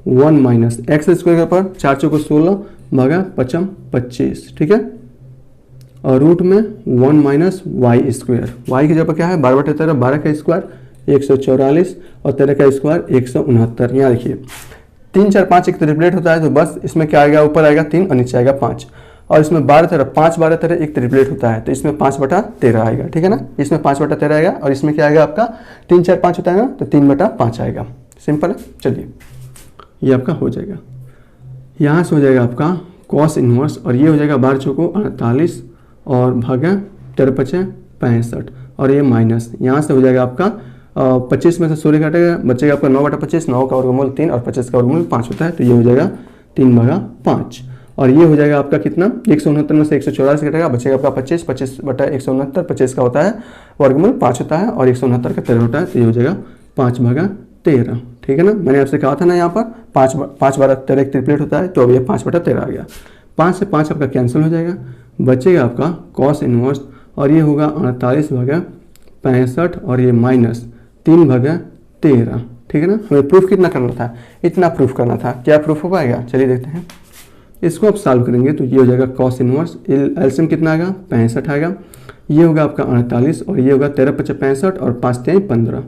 [SPEAKER 1] 1 माइनस एक्स स्क्वायर के ऊपर 4 चौको 16 भागा 5 25, ठीक है, और रूट में 1 माइनस वाई स्क्वायर, वाई की जगह क्या है 12/13, 12 का स्क्वायर 144 और 13 का स्क्वायर 169। यहाँ देखिए 3 4 5 एक ट्रिपलेट होता है, तो बस इसमें क्या आएगा, ऊपर आएगा 3 और नीचे आएगा 5, और इसमें 12/13 5/12 एक ट्रिपलेट होता है, तो इसमें 5/13 आएगा, ठीक है ना, इसमें 5/13 आएगा और इसमें क्या आएगा आपका 3 4 5 होता है ना, तो 3/5 आएगा। सिंपल है, चलिए ये आपका हो जाएगा, यहाँ से हो जाएगा आपका कॉस इनवर्स और ये हो जाएगा 12 चौको 48 और भागा 13 5 65 और ये माइनस, यहाँ से हो जाएगा आपका 25 में से 16 काटेगा, बचेगा आपका 9/25, 9 का वर्गमूल 3 और 25 का वर्गमूल 5 होता है, तो ये हो जाएगा 3/5 और ये हो जाएगा आपका कितना 169 में से 144 कटेगा, बचेगा आपका 25, 25/169, 25 का होता है वर्गमूल 5 होता है और 169 का 13 होता है, तो ये हो जाएगा 5/13, ठीक है ना। मैंने आपसे कहा था ना यहाँ पर 5/13 एक ट्रिपलेट होता है, तो अब ये 5/13 आ गया, 5 से 5 आपका कैंसिल हो जाएगा, बचेगा आपका कॉस इनवर्स और ये होगा 48/65 और ये माइनस 3/13, ठीक है ना। हमें प्रूफ कितना करना था, इतना प्रूफ करना था, क्या प्रूफ हो पाएगा, चलिए देखते हैं। इसको आप सॉल्व करेंगे तो ये हो जाएगा कॉस इनवर्स, एलसीएम कितना आएगा 65 आएगा, ये होगा आपका 48 और ये होगा 13 5 65 और 5 3 15,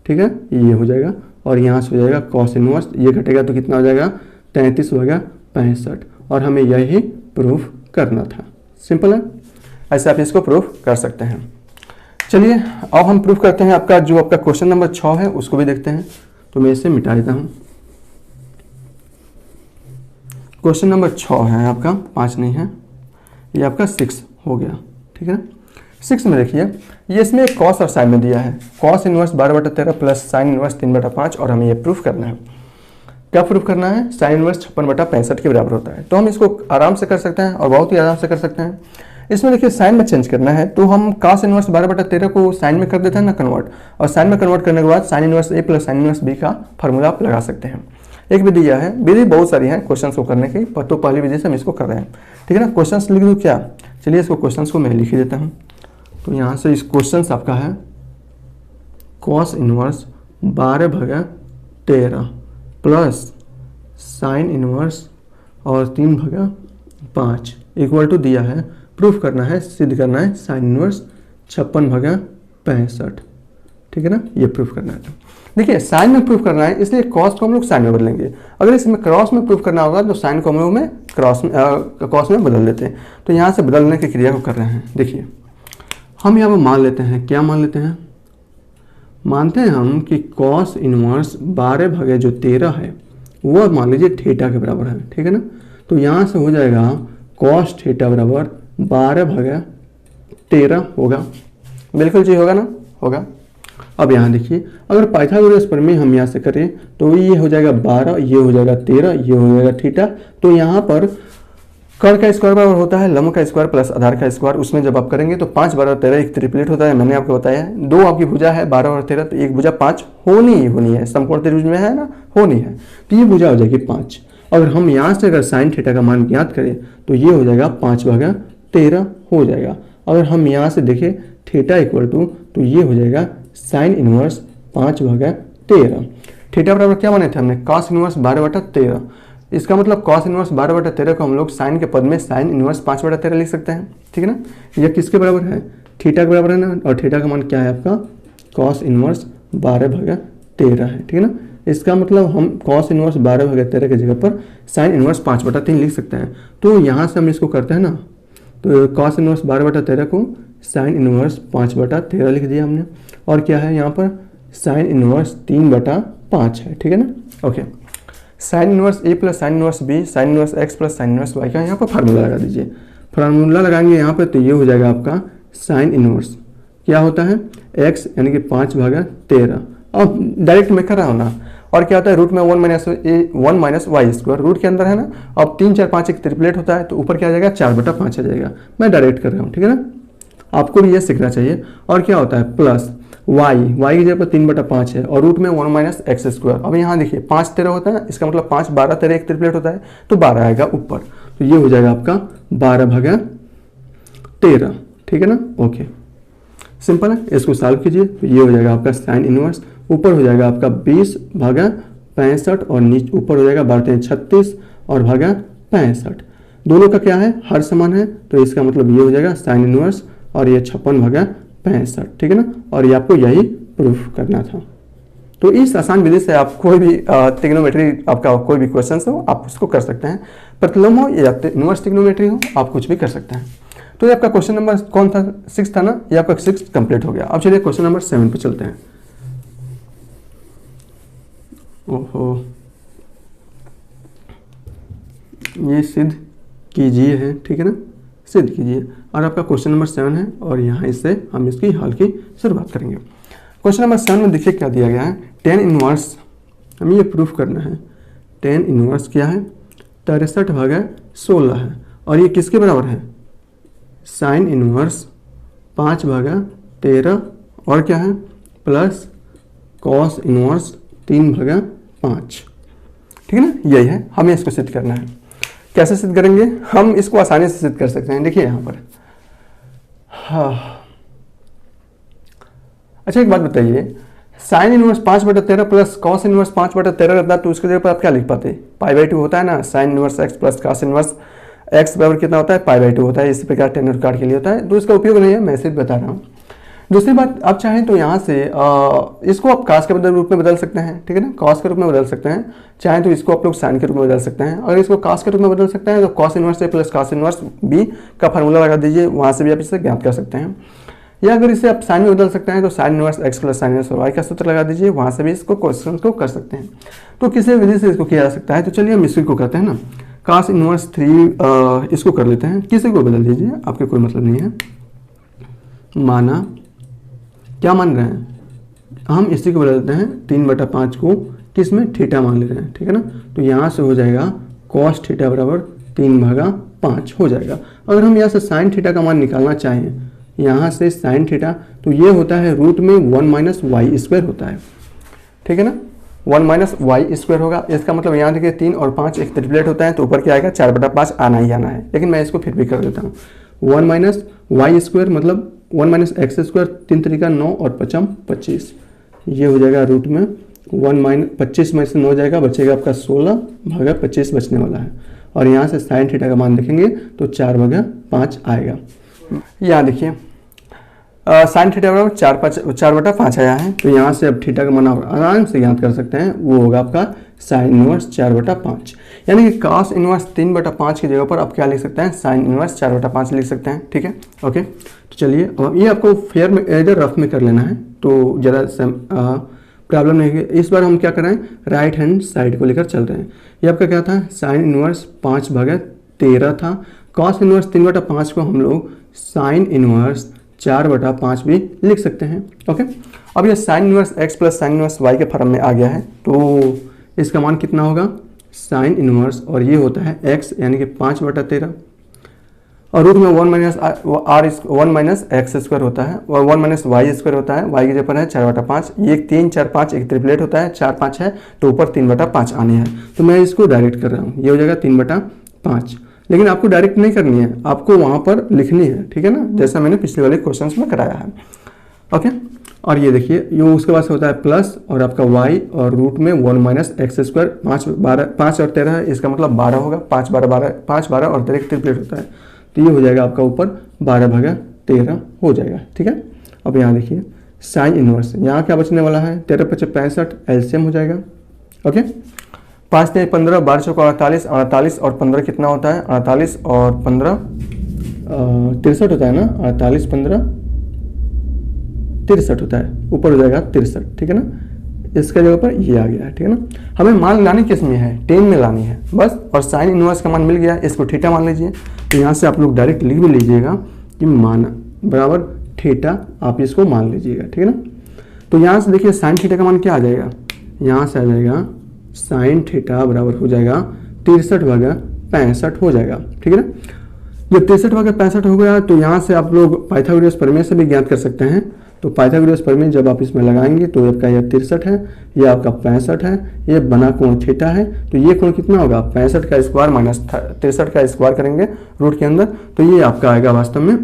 [SPEAKER 1] ठीक है, ये हो जाएगा और यहाँ से हो जाएगा कॉस इनवर्स, ये घटेगा तो कितना हो जाएगा 33 हो गया 65 और हमें यही प्रूफ करना था। सिंपल है, ऐसे आप इसको प्रूफ कर सकते हैं। चलिए अब हम प्रूफ करते हैं आपका जो आपका क्वेश्चन नंबर 6 है उसको भी देखते हैं, तो मैं इसे मिटा देता हूँ। क्वेश्चन नंबर 6 है आपका, 5 नहीं है, ये आपका 6 हो गया, ठीक है ना। 6 में देखिए, ये इसमें कॉस और साइन में दिया है, cos inverse 12/13 plus sine inverse 3/5, और हमें ये प्रूफ करना है। क्या प्रूफ करना है? साइन इनवर्स 56/65 के बराबर होता है। तो हम इसको आराम से कर सकते हैं और बहुत ही आराम से कर सकते हैं। इसमें देखिए साइन में चेंज करना है, तो हम कॉस इनवर्स 12/13 को साइन में कर देते हैं ना कन्वर्ट, और साइन में कन्वर्ट करने के बाद sign inverse a plus sine inverse B का फॉर्मूला आप लगा सकते हैं। एक विधि यह है, विधि बहुत सारी है क्वेश्चन को करने की, पर तो पहली विधि से हम इसको कर रहे हैं, ठीक है ना। क्वेश्चन लिख दूँ क्या? चलिए इसको क्वेश्चन को मैं लिख ही देता हूँ। तो यहाँ से इस क्वेश्चन आपका है cos inverse 12/13 plus sine inverse और 3/5 इक्वल टू दिया है, प्रूफ करना है, सिद्ध करना है साइन इनवर्स 56/65, ठीक है ना, ये प्रूफ करना है। देखिए साइन में प्रूफ करना है, इसलिए कॉस को हम लोग साइन में बदलेंगे। अगर इसमें क्रॉस में प्रूफ करना होगा तो साइन को हम लोग में कॉस में बदल देते हैं। तो यहाँ से बदलने की क्रिया को कर रहे हैं। देखिए हम यहाँ पर मान लेते हैं, क्या मान लेते हैं? मानते हैं हम कि कॉस इनवर्स 12/13 है, वो मान लीजिए थीटा के बराबर है, ठीक है ना। तो यहाँ से हो जाएगा कॉस थीटा बराबर 12/13 होगा, बिल्कुल जी होगा ना, होगा। अब यहाँ देखिए, अगर पाइथागोरस प्रमेय हम यहाँ से करें तो ये हो जाएगा 12, ये हो जाएगा 13, ये हो जाएगा थीटा। तो यहाँ पर कर्ण का स्क्वायर बराबर होता है लंब का स्क्वायर प्लस आधार का स्क्वायर। उसमें जब आप करेंगे तो 5, 12, 13 एक ट्रिपलेट होता है, मैंने आपको बताया है। 2 आपकी भुजा है 12 और 13, तो एक भुजा 5 होनी ही होनी है, समकोण त्रिभुज में है ना, होनी है, तो ये भुजा हो जाएगी 5। अगर हम यहाँ से अगर साइन थीटा का मान ज्ञात करें तो ये हो जाएगा 5/13 हो जाएगा। अगर हम यहाँ से देखें थीटा इक्वल टू, तो ये हो जाएगा साइन इनवर्स 5/13। थीटा बराबर क्या माने थे हमने? Cos inverse 12/13। इसका मतलब कॉस इनवर्स 12/13 को हम लोग साइन के पद में साइन इनवर्स 5/13 लिख सकते हैं, ठीक है ना। यह किसके बराबर है? थीटा के बराबर है ना, और थीटा का मान क्या है आपका? कॉस इनवर्स 12/13 है, ठीक है ना। इसका मतलब हम कॉस इनवर्स 12/13 की जगह पर साइन इनवर्स 5/3 लिख सकते हैं। तो यहाँ से हम इसको करते हैं ना, तो कॉस इनवर्स 12/13 को साइन इनवर्स 5/13 लिख दिया हमने, और क्या है यहाँ पर? साइन इनवर्स 3/5 है, ठीक है ना। Okay, sine inverse a plus sine inverse b, sine inverse x plus sine inverse y का यहाँ पर फार्मूला लगा दीजिए। फार्मूला लगाएंगे यहाँ पर, तो ये हो जाएगा आपका साइन इनवर्स क्या होता है? एक्स यानी कि 5/13। अब डायरेक्ट मैं कर रहा हूँ ना, और क्या होता है? रूट में 1 माइनस वाई स्क्वायर, रूट के अंदर है ना। अब 3, 4, 5 एक ट्रिपलेट होता है, तो ऊपर क्या आ जाएगा? 4/5 आ जाएगा। मैं डायरेक्ट कर रहा हूँ, ठीक है ना, आपको भी ये सीखना चाहिए। और क्या होता है? प्लस वाई की जगह पर 3/5 है, और रूट में 1 माइनस एक्स स्क्वायर। अब यहाँ देखिए 5, 13 होता है, इसका मतलब 5, 12, 13 एक ट्रिपलेट होता है, तो 12 आएगा ऊपर, तो ये हो जाएगा आपका 12/13, ठीक है ना। ओके, सिंपल है, इसको सॉल्व कीजिए, तो ये हो जाएगा आपका साइन इनवर्स, ऊपर हो जाएगा आपका 20/65, और नीचे ऊपर हो जाएगा 12 36 और /65। दोनों का क्या है? हर समान है, तो इसका मतलब ये हो जाएगा साइन इनवर्स, और ये 56/65, ठीक है ना। और ये आपको यही प्रूफ करना था। तो इस आसान विधि से आप कोई भी ट्रिग्नोमेट्री, आपका कोई भी क्वेश्चन हो आप उसको कर सकते हैं। प्रतिलोम हो या इनवर्स ट्रिग्नोमेट्री हो, आप कुछ भी कर सकते हैं। तो ये आपका क्वेश्चन नंबर कौन था? 6 था ना, ये आपका 6 कंप्लीट हो गया। अब चलिए क्वेश्चन नंबर 7 पे चलते हैं। ओहो, ये सिद्ध कीजिए है, ठीक है ना, सिद्ध कीजिए। और आपका क्वेश्चन नंबर 7 है, और यहाँ इससे हम इसकी हल की शुरुआत करेंगे। क्वेश्चन नंबर 7 में देखिए क्या दिया गया है, tan इनवर्स, हमें ये प्रूफ करना है। tan इनवर्स क्या है? 63/16 है, और ये किसके बराबर है? साइन इनवर्स 5/13, और क्या है? प्लस कॉस इनवर्स 3/5, ठीक है ना। यही है, हमें इसको सिद्ध करना है। कैसे सिद्ध करेंगे? हम इसको आसानी से सिद्ध कर सकते हैं। देखिए यहाँ पर, हाँ, अच्छा एक बात बताइए, sine inverse 5/13 plus cos inverse 5/13 रहता तो उसके जगह पर आप क्या लिख पाते? π/2 होता है ना, sign inverse x plus cos inverse x बराबर कितना होता है? π/2 होता है। इसी प्रकार टेन और कार्ड के लिए होता है, तो इसका उपयोग नहीं है, मैं सिर्फ बता रहा हूँ। दूसरी बात, आप चाहें तो यहाँ से इसको आप कॉस के रूप में बदल सकते हैं, ठीक है ना, कॉस के रूप में बदल सकते हैं। चाहें तो इसको आप लोग साइन के रूप में बदल सकते हैं। अगर इसको कॉस के रूप में बदल सकते हैं तो cos inverse a plus cos inverse B का फार्मूला लगा दीजिए, वहाँ से भी आप इसे ज्ञात कर सकते हैं। या अगर इसे आप साइन में बदल सकते हैं तो sine inverse x plus sine inverse y का सूत्र लगा दीजिए, वहाँ से भी इसको क्वेश्चन को कर सकते हैं। तो किसी विधि से इसको किया जा सकता है। तो चलिए हम इसी को करते हैं ना। cos इनवर्स 3 इसको कर लेते हैं, किसी को बदल दीजिए, आपके कोई मतलब नहीं है। माना क्या मान रहे हैं हम, इसी को बदल देते हैं 3/5 को किस में, थीटा मान ले रहे हैं, ठीक है ना। तो यहाँ से हो जाएगा cos थीटा बराबर 3/5 हो जाएगा। अगर हम यहाँ से sin थीटा का मान निकालना चाहें, यहाँ से sin थीटा, तो ये होता है रूट में 1 - y स्क्वायर होता है, ठीक है ना। 1 - y स्क्वायर होगा, इसका मतलब यहाँ देखिए 3 और 5 एक ट्रिपलेट होता है, तो ऊपर क्या आएगा 4/5 आना ही आना है, लेकिन मैं इसको फिर भी कर देता हूँ। 1 - y स्क्वायर मतलब 1 - x स्क्वायर, 3 तरीका 9 और 5 25, ये हो जाएगा रूट में 25 में से 9 जाएगा, बचेगा आपका 16/25 बचने वाला है। और यहाँ से sin थीटा का मान देखेंगे तो 4/5 आएगा। यहाँ देखिए sin थीटा बराबर 4/5 आया है, तो यहाँ से अब थीटा का मान आप आराम से ज्ञात कर सकते हैं, वो होगा आपका sin इनवर्स 4/5, यानी कि cos इनवर्स 3/5 की जगह पर आप क्या लिख सकते हैं, sin इनवर्स 4/5 लिख सकते हैं, ठीक है। ओके, तो चलिए अब ये आपको फेयर में इधर रफ में कर लेना है, तो ज़्यादा प्रॉब्लम नहीं है। इस बार हम क्या कर रहे हैं, राइट हैंड साइड को लेकर चल रहे हैं। ये आपका क्या था, sin इनवर्स 5/13 था। cos इनवर्स 3/5 को हम लोग sin इनवर्स 4/5 भी लिख सकते हैं। ओके, अब ये sin inverse x plus sin inverse y के फॉर्म में आ गया है, तो इसका मान कितना होगा, sin इनवर्स, और ये होता है x यानी कि 5/13, और रूट में 1 - x स्क्वायर होता है, और 1 - y स्क्वायर होता है, y की जगह पर है 4/5, ये 3 4 5 एक ट्रिपलेट होता है, 4 5 है, तो ऊपर 3/5 आने हैं, तो मैं इसको डायरेक्ट कर रहा हूँ, ये हो जाएगा 3/5। लेकिन आपको डायरेक्ट नहीं करनी है, आपको वहाँ पर लिखनी है, ठीक है ना, जैसा मैंने पिछले वाले क्वेश्चंस में कराया है। ओके, और ये देखिए ये उसके बाद से होता है प्लस और आपका y, और रूट में 1 - x स्क्वायर, 5 और 13 है, इसका मतलब 12 होगा, 5 12 और 13 ट्रिपलेट होता है, तो ये हो जाएगा आपका ऊपर 12/13 हो जाएगा, ठीक है। अब यहाँ देखिए sin इनवर्स, यहाँ क्या बचने वाला है, 13 × 5 = 65, एलसीएम हो जाएगा। ओके, 5 × 15 12 × 48, 48 और 15 कितना होता है, 48 और 15 63 होता है ना, 48 15 63 होता है, ऊपर हो जाएगा 63, ठीक है ना। इसके जगह पर ये आ गया है, ठीक है ना। हमें मान लानी किस में है, 10 में लानी है बस, और sin इनवर्स का मान मिल गया, इसको थीटा मान लीजिए। तो यहाँ से आप लोग डायरेक्ट लिख भी लीजिएगा कि मान बराबर थीटा, आप इसको मान लीजिएगा, ठीक है ना। तो यहाँ से देखिए sin थीटा का मान क्या आ जाएगा, यहाँ से आ जाएगा sin थीटा बराबर हो जाएगा 63/65 हो जाएगा, ठीक है ना। जब 63/65 हो गया, तो यहाँ से आप लोग पाइथागोरस प्रमेय से भी ज्ञात कर सकते हैं। तो पाइथागोरस प्रमेय जब आप इसमें लगाएंगे तो आपका यह 63 है, यह आपका 65 है, ये बना कोण थीटा है, तो ये कोण कितना होगा, 65 का स्क्वायर माइनस 63 का स्क्वायर करेंगे रूट के अंदर, तो ये आपका आएगा वास्तव में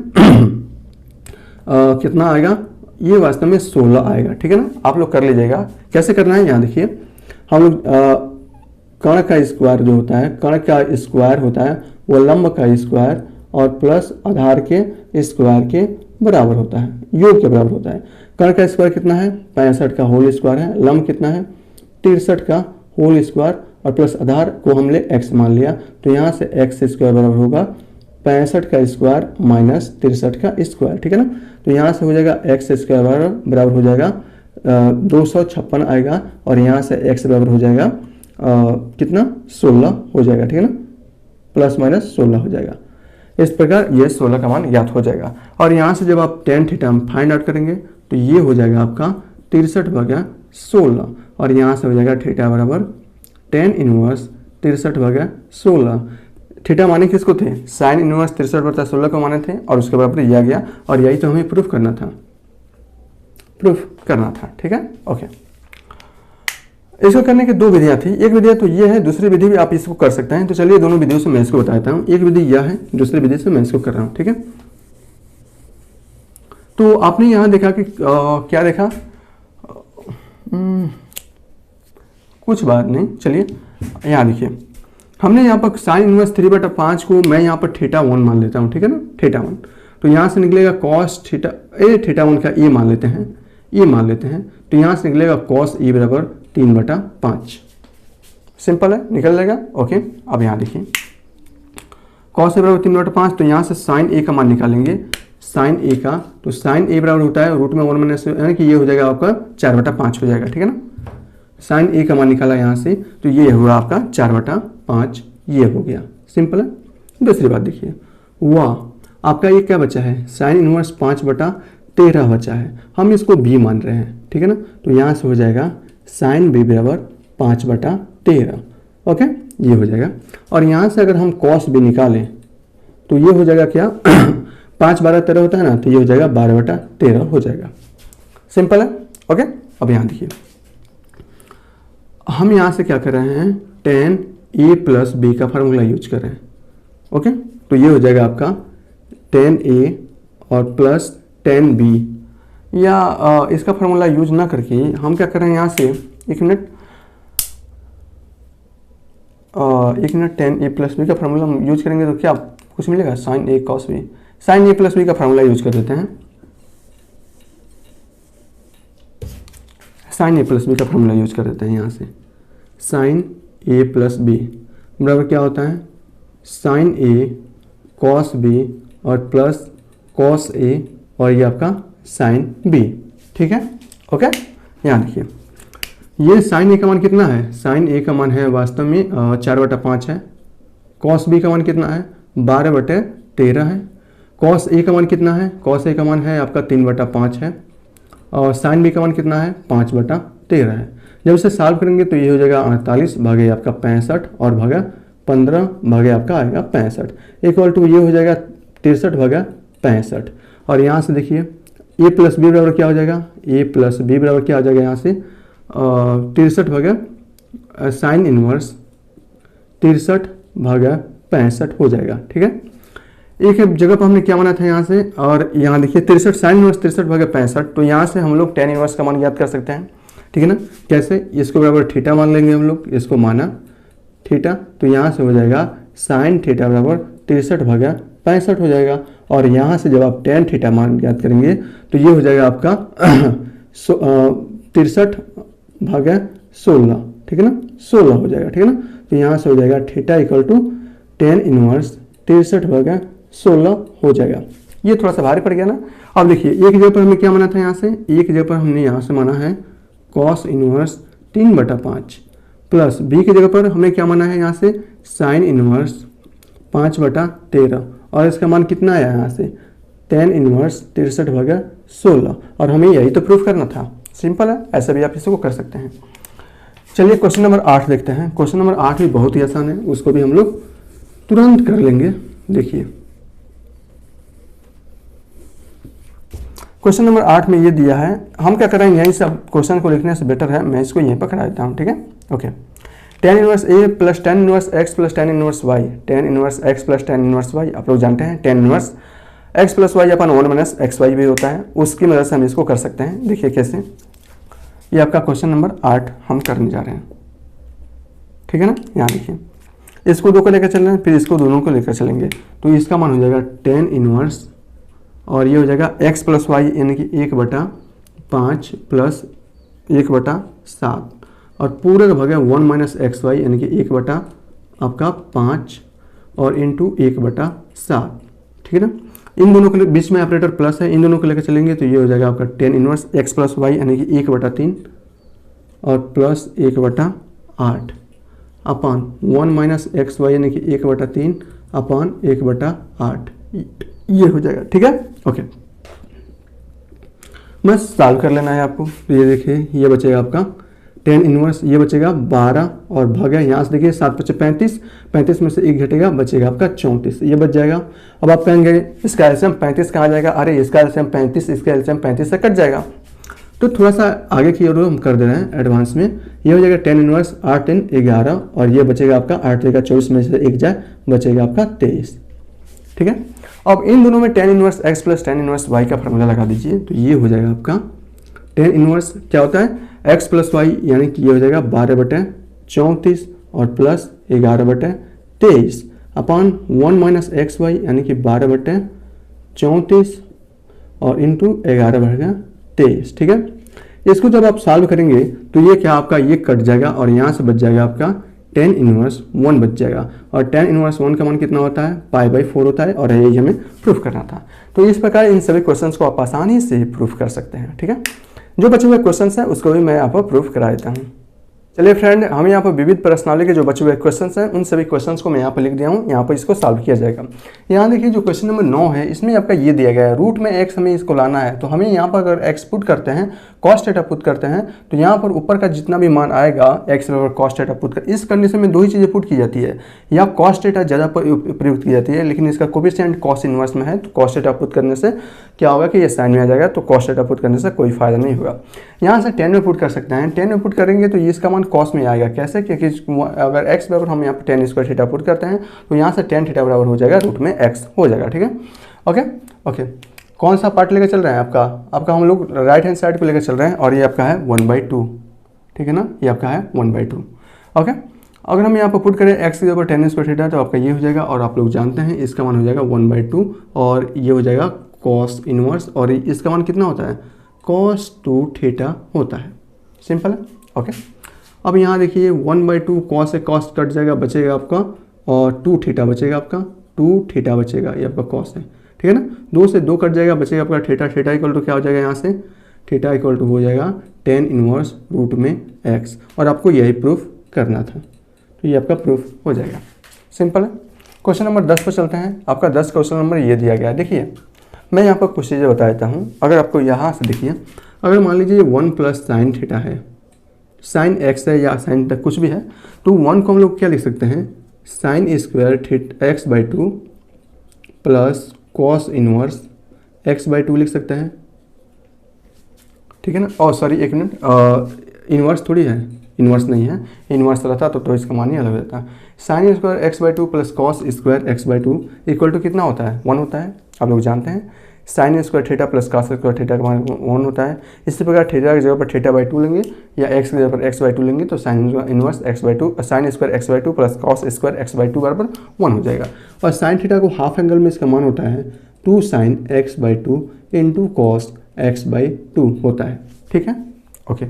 [SPEAKER 1] कितना आएगा, ये वास्तव में 16 आएगा, ठीक है ना। आप लोग कर लीजिएगा, कैसे करना है, यहाँ देखिए हम लोग कर्ण का स्क्वायर जो होता है, कर्ण का स्क्वायर होता है वो लंब का स्क्वायर और प्लस आधार के स्क्वायर के बराबर होता है, योग के बराबर होता है। कर्ण का स्क्वायर कितना है, 65 का होल स्क्वायर है, लंब कितना है 63 का होल स्क्वायर, और प्लस आधार को हमने x मान लिया, तो यहाँ से x स्क्वायर बराबर होगा 65 का स्क्वायर माइनस 63 का स्क्वायर, ठीक है ना। तो यहाँ से हो जाएगा x स्क्वायर बराबर हो जाएगा 256 आएगा, और यहाँ से x बराबर हो जाएगा कितना 16 हो जाएगा, ठीक है ना, प्लस माइनस 16 हो जाएगा। इस प्रकार ये 16 का मान ज्ञात हो जाएगा। और यहाँ से जब आप tan थीटा फाइंड आउट करेंगे तो ये हो जाएगा आपका 63/16, और यहाँ से हो जाएगा थीटा बराबर tan इनवर्स 63/16। थीटा माने किसको थे, sin इनवर्स 63/16 को माने थे, और उसके बराबर यह गया, और यही तो हमें प्रूफ करना था, ठीक है। ओके, इसको करने की दो विधियां थी, एक विधि तो ये है, दूसरी विधि भी आप इसको कर सकते हैं। तो चलिए दोनों विधियों से मैं इसको बताता हूँ, एक विधि यह है, दूसरी विधि से मैं इसको कर रहा हूँ, ठीक है। तो आपने यहाँ देखा कि क्या देखा, कुछ बात नहीं, चलिए यहाँ देखिए, हमने यहाँ पर sin इनवर्स 3/5 को मैं यहाँ पर θ1 मान लेता हूँ, ठीक है ना, θ1। तो यहाँ से निकलेगा cos थीटा θ1 का e मान लेते हैं, तो यहाँ से निकलेगा cos e बराबर 3/5, सिंपल है, निकल जाएगा। ओके, अब यहाँ देखिए cos a बराबर 3/5, तो यहाँ से sin a का मान निकालेंगे, sin a का, तो sin a बराबर होता है रूट में 1 यानी कि ये हो जाएगा आपका 4/5 हो जाएगा, ठीक है ना। sin a का मान निकाला यहाँ से, तो ये हुआ आपका 4/5 ये हो गया, सिंपल है। दूसरी बात देखिए, वाह आपका ये क्या बचा है, साइन इनवर्स 5/13 बचा है, हम इसको b मान रहे हैं, ठीक है ना। तो यहाँ से हो जाएगा साइन b बराबर 5/13, ओके, ये हो जाएगा। और यहाँ से अगर हम कॉस b निकालें तो ये हो जाएगा क्या 5/12 होता है ना, तो ये हो जाएगा 12/13 हो जाएगा, सिंपल है, ओके। अब यहाँ देखिए, हम यहाँ से क्या कर रहे हैं, tan a प्लस बी का फार्मूला यूज कर रहे हैं, ओके। तो ये हो जाएगा आपका tan a और प्लस tan b, या इसका फार्मूला यूज ना करके हम क्या कर रहे हैं, यहाँ से एक minute tan a plus B का फार्मूला हम यूज करेंगे तो क्या कुछ मिलेगा, sine a cos b, sine a plus B का फार्मूला यूज कर देते हैं, साइन a प्लस बी का फार्मूला यूज कर देते हैं। यहाँ से साइन a प्लस बी बराबर क्या होता है, साइन a कॉस b और प्लस कॉस a और ये आपका साइन b, ठीक है, ओके। यहाँ देखिए, ये साइन a का मान कितना है, साइन a का मान है वास्तव में 4/5 है, कॉस b का मान कितना है 12/13 है, कॉस a का मान कितना है, कॉस a का मान है आपका 3/5 है, और साइन b का मान कितना है 5/13 है। जब इसे सॉल्व करेंगे तो ये हो जाएगा 48 भागे आपका 65 और भागा 15 भागे आपका आएगा 65 इक्वल टू ये हो जाएगा 63 भागा 65। और यहाँ से देखिए a प्लस बी बराबर क्या हो जाएगा, a प्लस बी बराबर क्या हो जाएगा, यहाँ से 63 भागा साइन इनवर्स 63 भागा 65 हो जाएगा, ठीक है। एक जगह पर हमने क्या माना था यहाँ से, और यहाँ देखिए 63 साइन इनवर्स 63 भागा 65, तो यहाँ से हम लोग tan इनवर्स का मान याद कर सकते हैं, ठीक है ना। कैसे, इसको बराबर थीटा मान लेंगे हम लोग, इसको माना थीटा, तो यहाँ से हो जाएगा साइन थीटा बराबर 63 भागा 65 हो जाएगा। और यहाँ से जब आप tan थीटा मान याद करेंगे तो ये हो जाएगा आपका 63 भागा 16, ठीक है ना, 16 हो जाएगा, ठीक है ना। तो यहाँ से हो जाएगा theta equal to tan inverse 63 भागा 16 हो जाएगा। ये थोड़ा सा भारी पड़ गया ना। अब देखिए एक जगह पर हमने क्या माना था, यहाँ से एक जगह पर हमने यहाँ से माना है कॉस इनवर्स 3/5 प्लस बी की जगह पर हमने क्या माना है, यहाँ से साइन इनवर्स 5/13 और इसका मान कितना आया यहाँ से tan इनवर्स 63 भागा 16, और हमें यही तो प्रूफ करना था, सिंपल है, ऐसा भी आप इसको कर सकते हैं। चलिए क्वेश्चन नंबर 8 देखते हैं। क्वेश्चन नंबर 8 भी बहुत ही आसान है, उसको भी हम लोग तुरंत कर लेंगे। देखिए क्वेश्चन नंबर 8 में ये दिया है, हम क्या कर रहे हैं, यहीं से क्वेश्चन को लिखने से बेटर है मैं इसको यहीं पर करा देता हूँ, ठीक है, okay. tan inverse a plus tan inverse x plus tan inverse y, tan inverse x plus tan inverse y, आप लोग जानते हैं tan inverse x plus y upon 1 minus x y भी होता है, उसकी मदद से हम इसको कर सकते हैं। देखिए कैसे, ये आपका क्वेश्चन नंबर 8 हम करने जा रहे हैं, ठीक है ना। यहाँ देखिए इसको दो को लेकर चल रहे हैं, फिर इसको दोनों को लेकर चलेंगे, तो इसका मान हो जाएगा tan इनवर्स और ये हो जाएगा x प्लस वाई यानी कि 1/5 प्लस 1/7 और पूरा का भागा 1 माइनस एक्स वाई यानी कि 1/5 और इंटू 1/7, ठीक है ना। इन दोनों के बीच में ऑपरेटर प्लस है, इन दोनों को लेकर चलेंगे तो ये हो जाएगा आपका tan inverse x plus y यानी कि 1/3 और plus 1/8 upon 1 minus x y यानी कि 1/3 अपान 1/8, ये हो जाएगा, ठीक है, ओके। बस सॉल्व कर लेना है आपको। तो ये देखिए ये बचेगा आपका tan इनवर्स, ये बचेगा 12 और भागा यहाँ से देखिए 7 × 35, 35 में से 1 घटेगा, बचेगा आपका 34, ये बच जाएगा। अब आप कहेंगे इसका एलसीएम 35 कहाँ जाएगा, अरे इसका एलसीएम 35, इसका एलसीएम 35 से कट जाएगा, तो थोड़ा सा आगे की ओर हम कर दे रहे हैं एडवांस में। ये हो जाएगा tan इनवर्स 8 × 11 और ये बचेगा आपका 8 × 24 में से 1 जाए, बचेगा आपका 23, ठीक है। अब इन दोनों में tan inverse x plus tan inverse y का फार्मूला लगा दीजिए, तो ये हो जाएगा आपका tan इनवर्स क्या होता है x प्लस वाई यानी कि ये हो जाएगा 12/34 और प्लस 11/23 अपान 1 माइनस एक्स वाई यानी कि 12/34 और इंटू 11/23, ठीक है। इसको जब आप सॉल्व करेंगे तो ये क्या आपका ये कट जाएगा और यहाँ से बच जाएगा आपका tan इनवर्स 1 बच जाएगा, और tan इनवर्स 1 का मान कितना होता है π/4 होता है, और यही हमें प्रूफ करना था। तो इस प्रकार इन सभी क्वेश्चंस को आप आसानी से प्रूफ कर सकते हैं, ठीक है। जो बचे हुए क्वेश्चंस हैं उसको भी मैं आपको प्रूफ करा देता हूँ। चलिए फ्रेंड, हम यहाँ पर विविध प्रश्नावली के जो बचे हुए क्वेश्चंस हैं उन सभी क्वेश्चंस को मैं यहाँ पर लिख दिया हूँ, यहाँ पर इसको सॉल्व किया जाएगा। यहाँ देखिए जो क्वेश्चन नंबर 9 है इसमें आपका ये दिया गया है, रूट में x हमें इसको लाना है। तो हमें यहाँ पर अगर x पुट करते हैं, कॉस थीटा पुट करते हैं, तो यहाँ पर ऊपर का जितना भी मान आएगा x बराबर कॉस थीटा पुट कर, इस कंडीशन में दो ही चीज़ें पुट की जाती है, या कॉस थीटा ज़्यादा प्रयुक्त की जाती है, लेकिन इसका कोफिशिएंट कॉस इनवर्स में है, तो कॉस थीटा पुट करने से क्या होगा कि ये साइन में आ जाएगा, तो कॉस थीटा पुट करने से कोई फायदा नहीं होगा। यहाँ से 10 में पुट कर सकते हैं, 10 में पुट करेंगे तो इसका मान कॉस में आएगा। कैसे? क्योंकि अगर x बराबर हम यहाँ पर 10 स्क्वायर थीटा पुट करते हैं तो यहाँ से 10 थीटा बराबर हो जाएगा रूट में x हो जाएगा। ठीक है, ओके। कौन सा पार्ट लेकर चल रहे हैं? आपका हम लोग राइट हैंड साइड पे लेकर चल रहे हैं, और ये आपका है 1/2। ठीक है ना, ये आपका है 1/2। ओके, अगर हम यहाँ पर पुट करें x के ऊपर 10 स्क्वायर थीटा तो आपका ये हो जाएगा, और आप लोग जानते हैं इसका मान हो जाएगा 1/2, और ये हो जाएगा कॉस इनवर्स, और इसका मान कितना होता है? cos 2 थीटा होता है। सिंपल है। ओके, अब यहाँ देखिए 1/2 कॉस से कॉस कट जाएगा, बचेगा आपका, और 2 थीटा बचेगा आपका, 2 थीटा बचेगा, ये आपका कॉस है। ठीक है ना, 2 से 2 कट जाएगा, बचेगा आपका थीटा। थीटा इक्वल टू क्या हो जाएगा? यहाँ से थीटा इक्वल टू हो जाएगा 10 इनवर्स रूट में x, और आपको यही प्रूफ करना था, तो ये आपका प्रूफ हो जाएगा। सिंपल है। क्वेश्चन नंबर 10 पर चलते हैं। आपका 10 क्वेश्चन नंबर ये दिया गया है। देखिए मैं यहाँ पर कुछ चीज़ें बता देता हूँ। अगर आपको यहाँ से देखिए, अगर मान लीजिए 1 प्लस साइन थीटा है, साइन x है या साइन तक कुछ भी है, तो 1 को हम लोग क्या लिख सकते हैं? Sign square theta x/2 plus cos inverse x/2 लिख सकते हैं। ठीक है ना, और सॉरी एक मिनट, इनवर्स थोड़ी है, इनवर्स नहीं है, इनवर्स रहता तो इसका मान ही अलग रहता। Sine square x/2 plus cos square x/2 equal to कितना होता है? 1 होता है। आप लोग जानते हैं sign square theta plus cos square theta का मान 1 होता है। इसी प्रकार थीटा की जगह पर थीटा/2 लेंगे, या x की जगह पर x/2 लेंगे, तो sine inverse x/2 sign square x/2 plus cos square x/2 बराबर 1 हो जाएगा। और साइन थीटा को हाफ एंगल में इसका मान होता है 2 sine x/2 into cos x/2 होता है। ठीक है, ओके।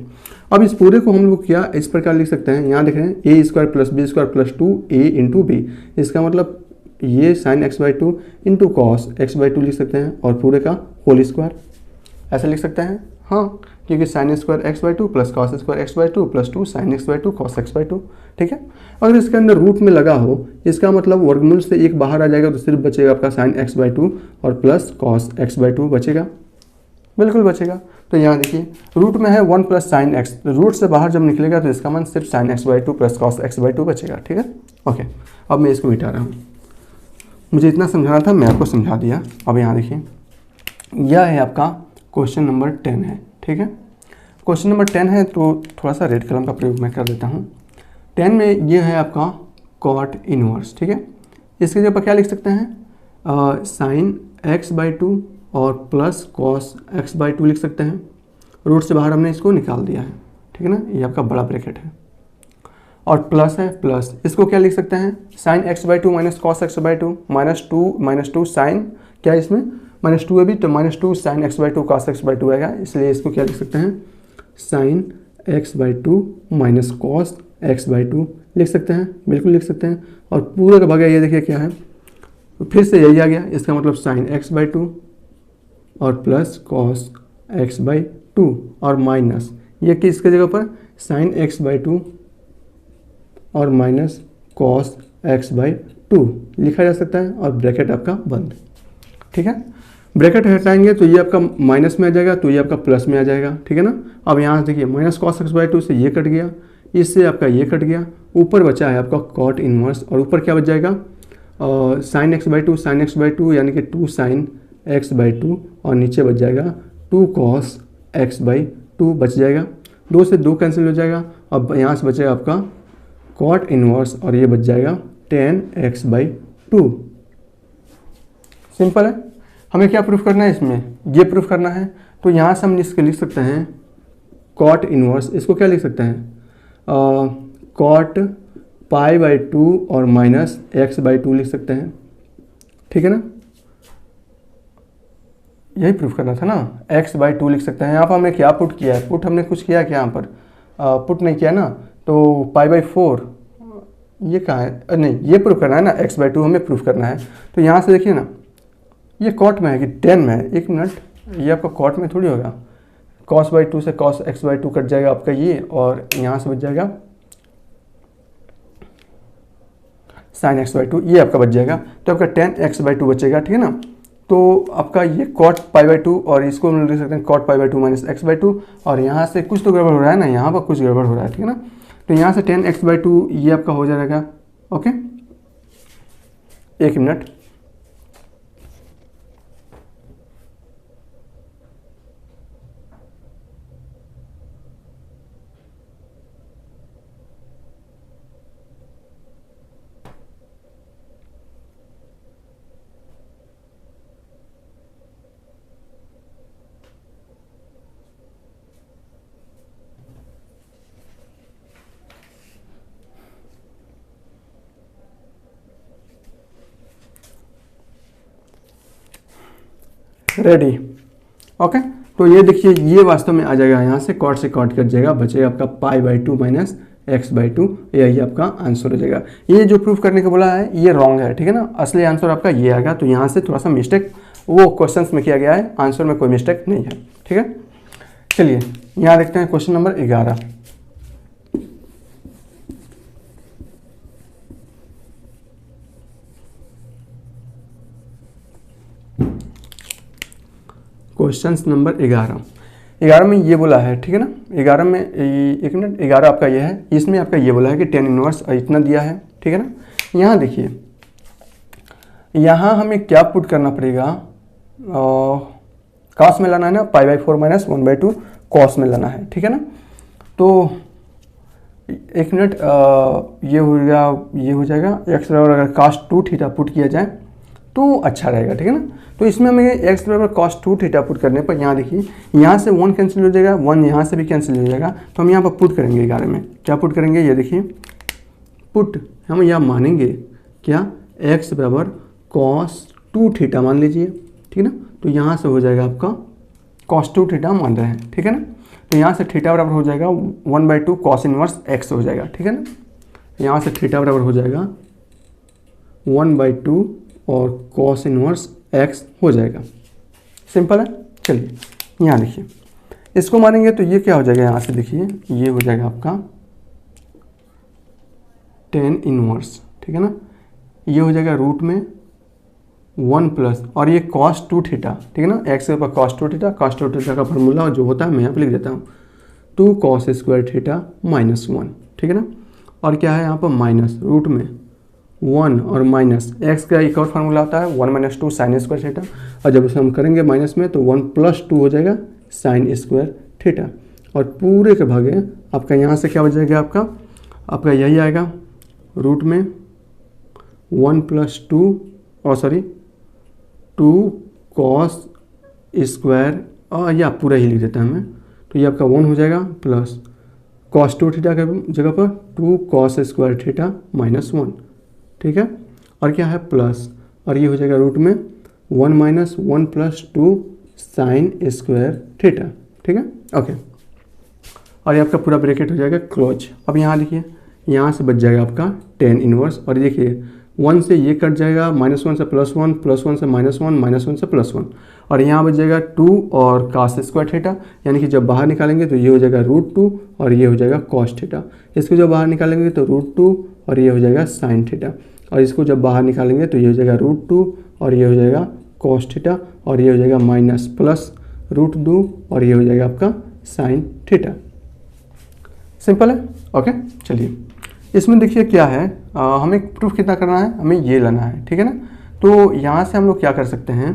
[SPEAKER 1] अब इस पूरे को हम लोग क्या इस प्रकार लिख सकते हैं? यहाँ देख रहे हैं a square plus b square plus 2a into B, इसका मतलब ये sign x/2 into cos x/2 लिख सकते हैं, और पूरे का होल स्क्वायर ऐसा लिख सकते हैं। हाँ, क्योंकि sine square x/2 plus cos square x/2 plus 2 sine x/2 cos x/2। ठीक है, अगर इसके अंदर रूट में लगा हो, इसका मतलब वर्गमूल से एक बाहर आ जाएगा, तो सिर्फ बचेगा आपका साइन x/2 और प्लस कॉस x/2 बचेगा, बिल्कुल बचेगा। तो यहाँ देखिए रूट में है 1 प्लस साइन x, रूट से बाहर जब निकलेगा तो इसका मान सिर्फ sign x/2 plus cos x/2 बचेगा। ठीक है, ओके। अब मैं इसको मिटा रहा हूँ, मुझे इतना समझाना था, मैं आपको समझा दिया। अब यहाँ देखिए यह है आपका क्वेश्चन नंबर 10 है। ठीक है, क्वेश्चन नंबर 10 है, तो थोड़ा सा रेड कलम का प्रयोग मैं कर देता हूँ। 10 में ये है आपका कॉट इनवर्स। ठीक है, इसके जगह पर क्या लिख सकते हैं? साइन x/2 और प्लस कॉस x/2 लिख सकते हैं। रूट से बाहर हमने इसको निकाल दिया है। ठीक है ना, ये आपका बड़ा ब्रैकेट है, और प्लस है, प्लस इसको क्या लिख सकते हैं? Sign x/2 minus cos x/2 -2 sign, क्या है इसमें -2 है भी, तो -2 साइन x/2 कॉस x/2 आएगा, इसलिए इसको क्या लिख सकते हैं? Sign x/2 minus cos x/2 लिख सकते हैं, बिल्कुल लिख सकते हैं। और पूरा का भाग ये देखिए क्या है, तो फिर से यही आ गया, इसका मतलब साइन x/2 और प्लस कॉस x/2 और माइनस ये किसके जगह पर? साइन x/2 और माइनस कॉस x/2 लिखा जा सकता है, और ब्रैकेट आपका बंद। ठीक है, ब्रैकेट हटाएंगे तो ये आपका माइनस में आ जाएगा, तो ये आपका प्लस में आ जाएगा। ठीक है ना, अब यहाँ से देखिए माइनस कॉस x/2 से ये कट गया, इससे आपका ये कट गया, ऊपर बचा है आपका कॉट इनवर्स, और ऊपर क्या बच जाएगा? साइन x/2 यानी कि 2 साइन x/2, और नीचे बच जाएगा 2 कॉस x/2 बच जाएगा। 2 से 2 कैंसिल हो जाएगा, अब यहाँ से बचेगा आपका कॉट इनवर्स, और ये बच जाएगा 10x/2। सिंपल है। हमें क्या प्रूफ करना है इसमें? ये प्रूफ करना है, तो यहाँ से हम इसके लिख सकते हैं कॉट इनवर्स, इसको क्या लिख सकते हैं? कॉट π/2 और माइनस x/2 लिख सकते हैं। ठीक है ना, यही प्रूफ करना था ना, x/2 लिख सकते हैं। यहाँ पर हमने क्या पुट किया है? पुट हमने कुछ किया क्या यहाँ पर? पुट नहीं किया ना, तो π/4 ये कहाँ है? नहीं, ये प्रूफ करना है ना, x/2 हमें प्रूफ करना है। तो यहाँ से देखिए ना, ये कॉट में है कि 10 में है? एक मिनट, ये आपका कॉट में थोड़ी होगा। cos/2 से cos x/2 कट जाएगा आपका ये, और यहाँ से बच जाएगा साइन एक्स बाई टू, ये आपका बच जाएगा। तो आपका टेन एक्स बाई टू बचेगा, ठीक है ना। तो आपका ये कॉट पाई बाई टू, और इसको हम लिख सकते हैं cot pi by two minus x by two, और यहाँ से कुछ तो गड़बड़ हो रहा है ना, यहाँ पर कुछ गड़बड़ हो रहा है, ठीक है ना। तो यहाँ से टेन एक्स बाई टू ये आपका हो जाएगा। ओके, एक मिनट, रेडी। ओके, तो ये देखिए ये वास्तव में आ जाएगा, यहाँ से कट जाएगा, बचेगा आपका पाई by two minus x by to, यही आपका आंसर हो जाएगा। ये जो प्रूफ करने को बोला है ये रॉन्ग है, ठीक है ना। असली आंसर आपका ये आएगा। तो यहाँ से थोड़ा सा मिस्टेक वो क्वेश्चंस में किया गया है, आंसर में कोई मिस्टेक नहीं है, ठीक है। चलिए यहाँ देखते हैं क्वेश्चन नंबर 11। क्वेश्चन नंबर 11 में ये बोला है, ठीक है ना। 11 में एक मिनट, 11 आपका ये है, इसमें आपका ये बोला है कि टेन इनवर्स इतना दिया है, ठीक है ना। यहाँ देखिए, यहाँ हमें क्या पुट करना पड़ेगा, कॉस में लाना है ना, pi by four minus one by two cos में लाना है, ठीक है ना। तो एक मिनट, ये हो जाएगा एक्स बराबर अगर कॉस टू थीटा पुट किया जाए तो अच्छा रहेगा, ठीक है ना। तो इसमें हमें एक्स बराबर कॉस टू थीटा पुट करने पर यहाँ देखिए, यहाँ से वन कैंसिल हो जाएगा, वन यहाँ से भी कैंसिल हो जाएगा। तो हम यहाँ पर पुट करेंगे 11 में, क्या पुट करेंगे, ये देखिए पुट, हम यहाँ मानेंगे क्या, एक्स बराबर कॉस टू थीटा मान लीजिए, ठीक है ना। तो यहाँ से हो जाएगा आपका कॉस टू थीटा मान रहे हैं, ठीक है ना। तो यहाँ से थीटा बराबर हो जाएगा one by two cos inverse x हो जाएगा, ठीक है ना। यहाँ से थीटा बराबर हो जाएगा वन बाई टू और कॉस इनवर्स एक्स हो जाएगा। सिंपल है। चलिए यहाँ देखिए, इसको मानेंगे तो ये क्या हो जाएगा, यहाँ से देखिए ये हो जाएगा आपका टेन इनवर्स, ठीक है ना। ये हो जाएगा रूट में वन प्लस, और ये कॉस टू थीटा, ठीक है ना, एक्स के ऊपर कॉस टू थीटा का फार्मूला जो होता है मैं यहाँ पे लिख देता हूँ, two cos square theta minus one, ठीक है ना। और क्या है यहाँ पर माइनस रूट में वन और माइनस एक्स का एक और फार्मूला आता है one minus two sine square theta, और जब उसे हम करेंगे माइनस में तो वन प्लस टू हो जाएगा साइन स्क्वायर थीटा, और पूरे के भागे आपका यहाँ से क्या हो जाएगा, आपका यही आएगा रूट में वन प्लस टू, और सॉरी टू कॉस स्क्वायर, और या पूरा ही लिख देता है मैं, तो ये आपका वन हो जाएगा प्लस कॉस टू थीटा के जगह पर two cos square theta minus one, ठीक है। और क्या है प्लस, और ये हो जाएगा रूट में one minus one plus two sine square theta, ठीक है। ओके, और ये आपका पूरा ब्रैकेट हो जाएगा क्लोज। अब यहाँ देखिए, यहाँ से बच जाएगा आपका टेन इनवर्स, और देखिए वन से ये कट जाएगा, माइनस वन से प्लस वन से माइनस वन से प्लस वन, और यहाँ बच जाएगा टू और कॉस स्क्वायर थीटा, यानी कि जब बाहर निकालेंगे तो ये हो जाएगा रूट टू और ये हो जाएगा कॉस थीटा। इसको जब बाहर निकालेंगे तो रूट टू और ये हो जाएगा साइन थीटा, और इसको जब बाहर निकालेंगे तो ये हो जाएगा रूट टू और ये हो जाएगा कॉस थीटा, और ये हो जाएगा माइनस प्लस रूट टू और ये हो जाएगा आपका साइन थीटा। सिंपल है। ओके, चलिए इसमें देखिए क्या है, हमें प्रूफ कितना करना है, हमें ये लेना है, ठीक है ना। तो यहाँ से हम लोग क्या कर सकते हैं,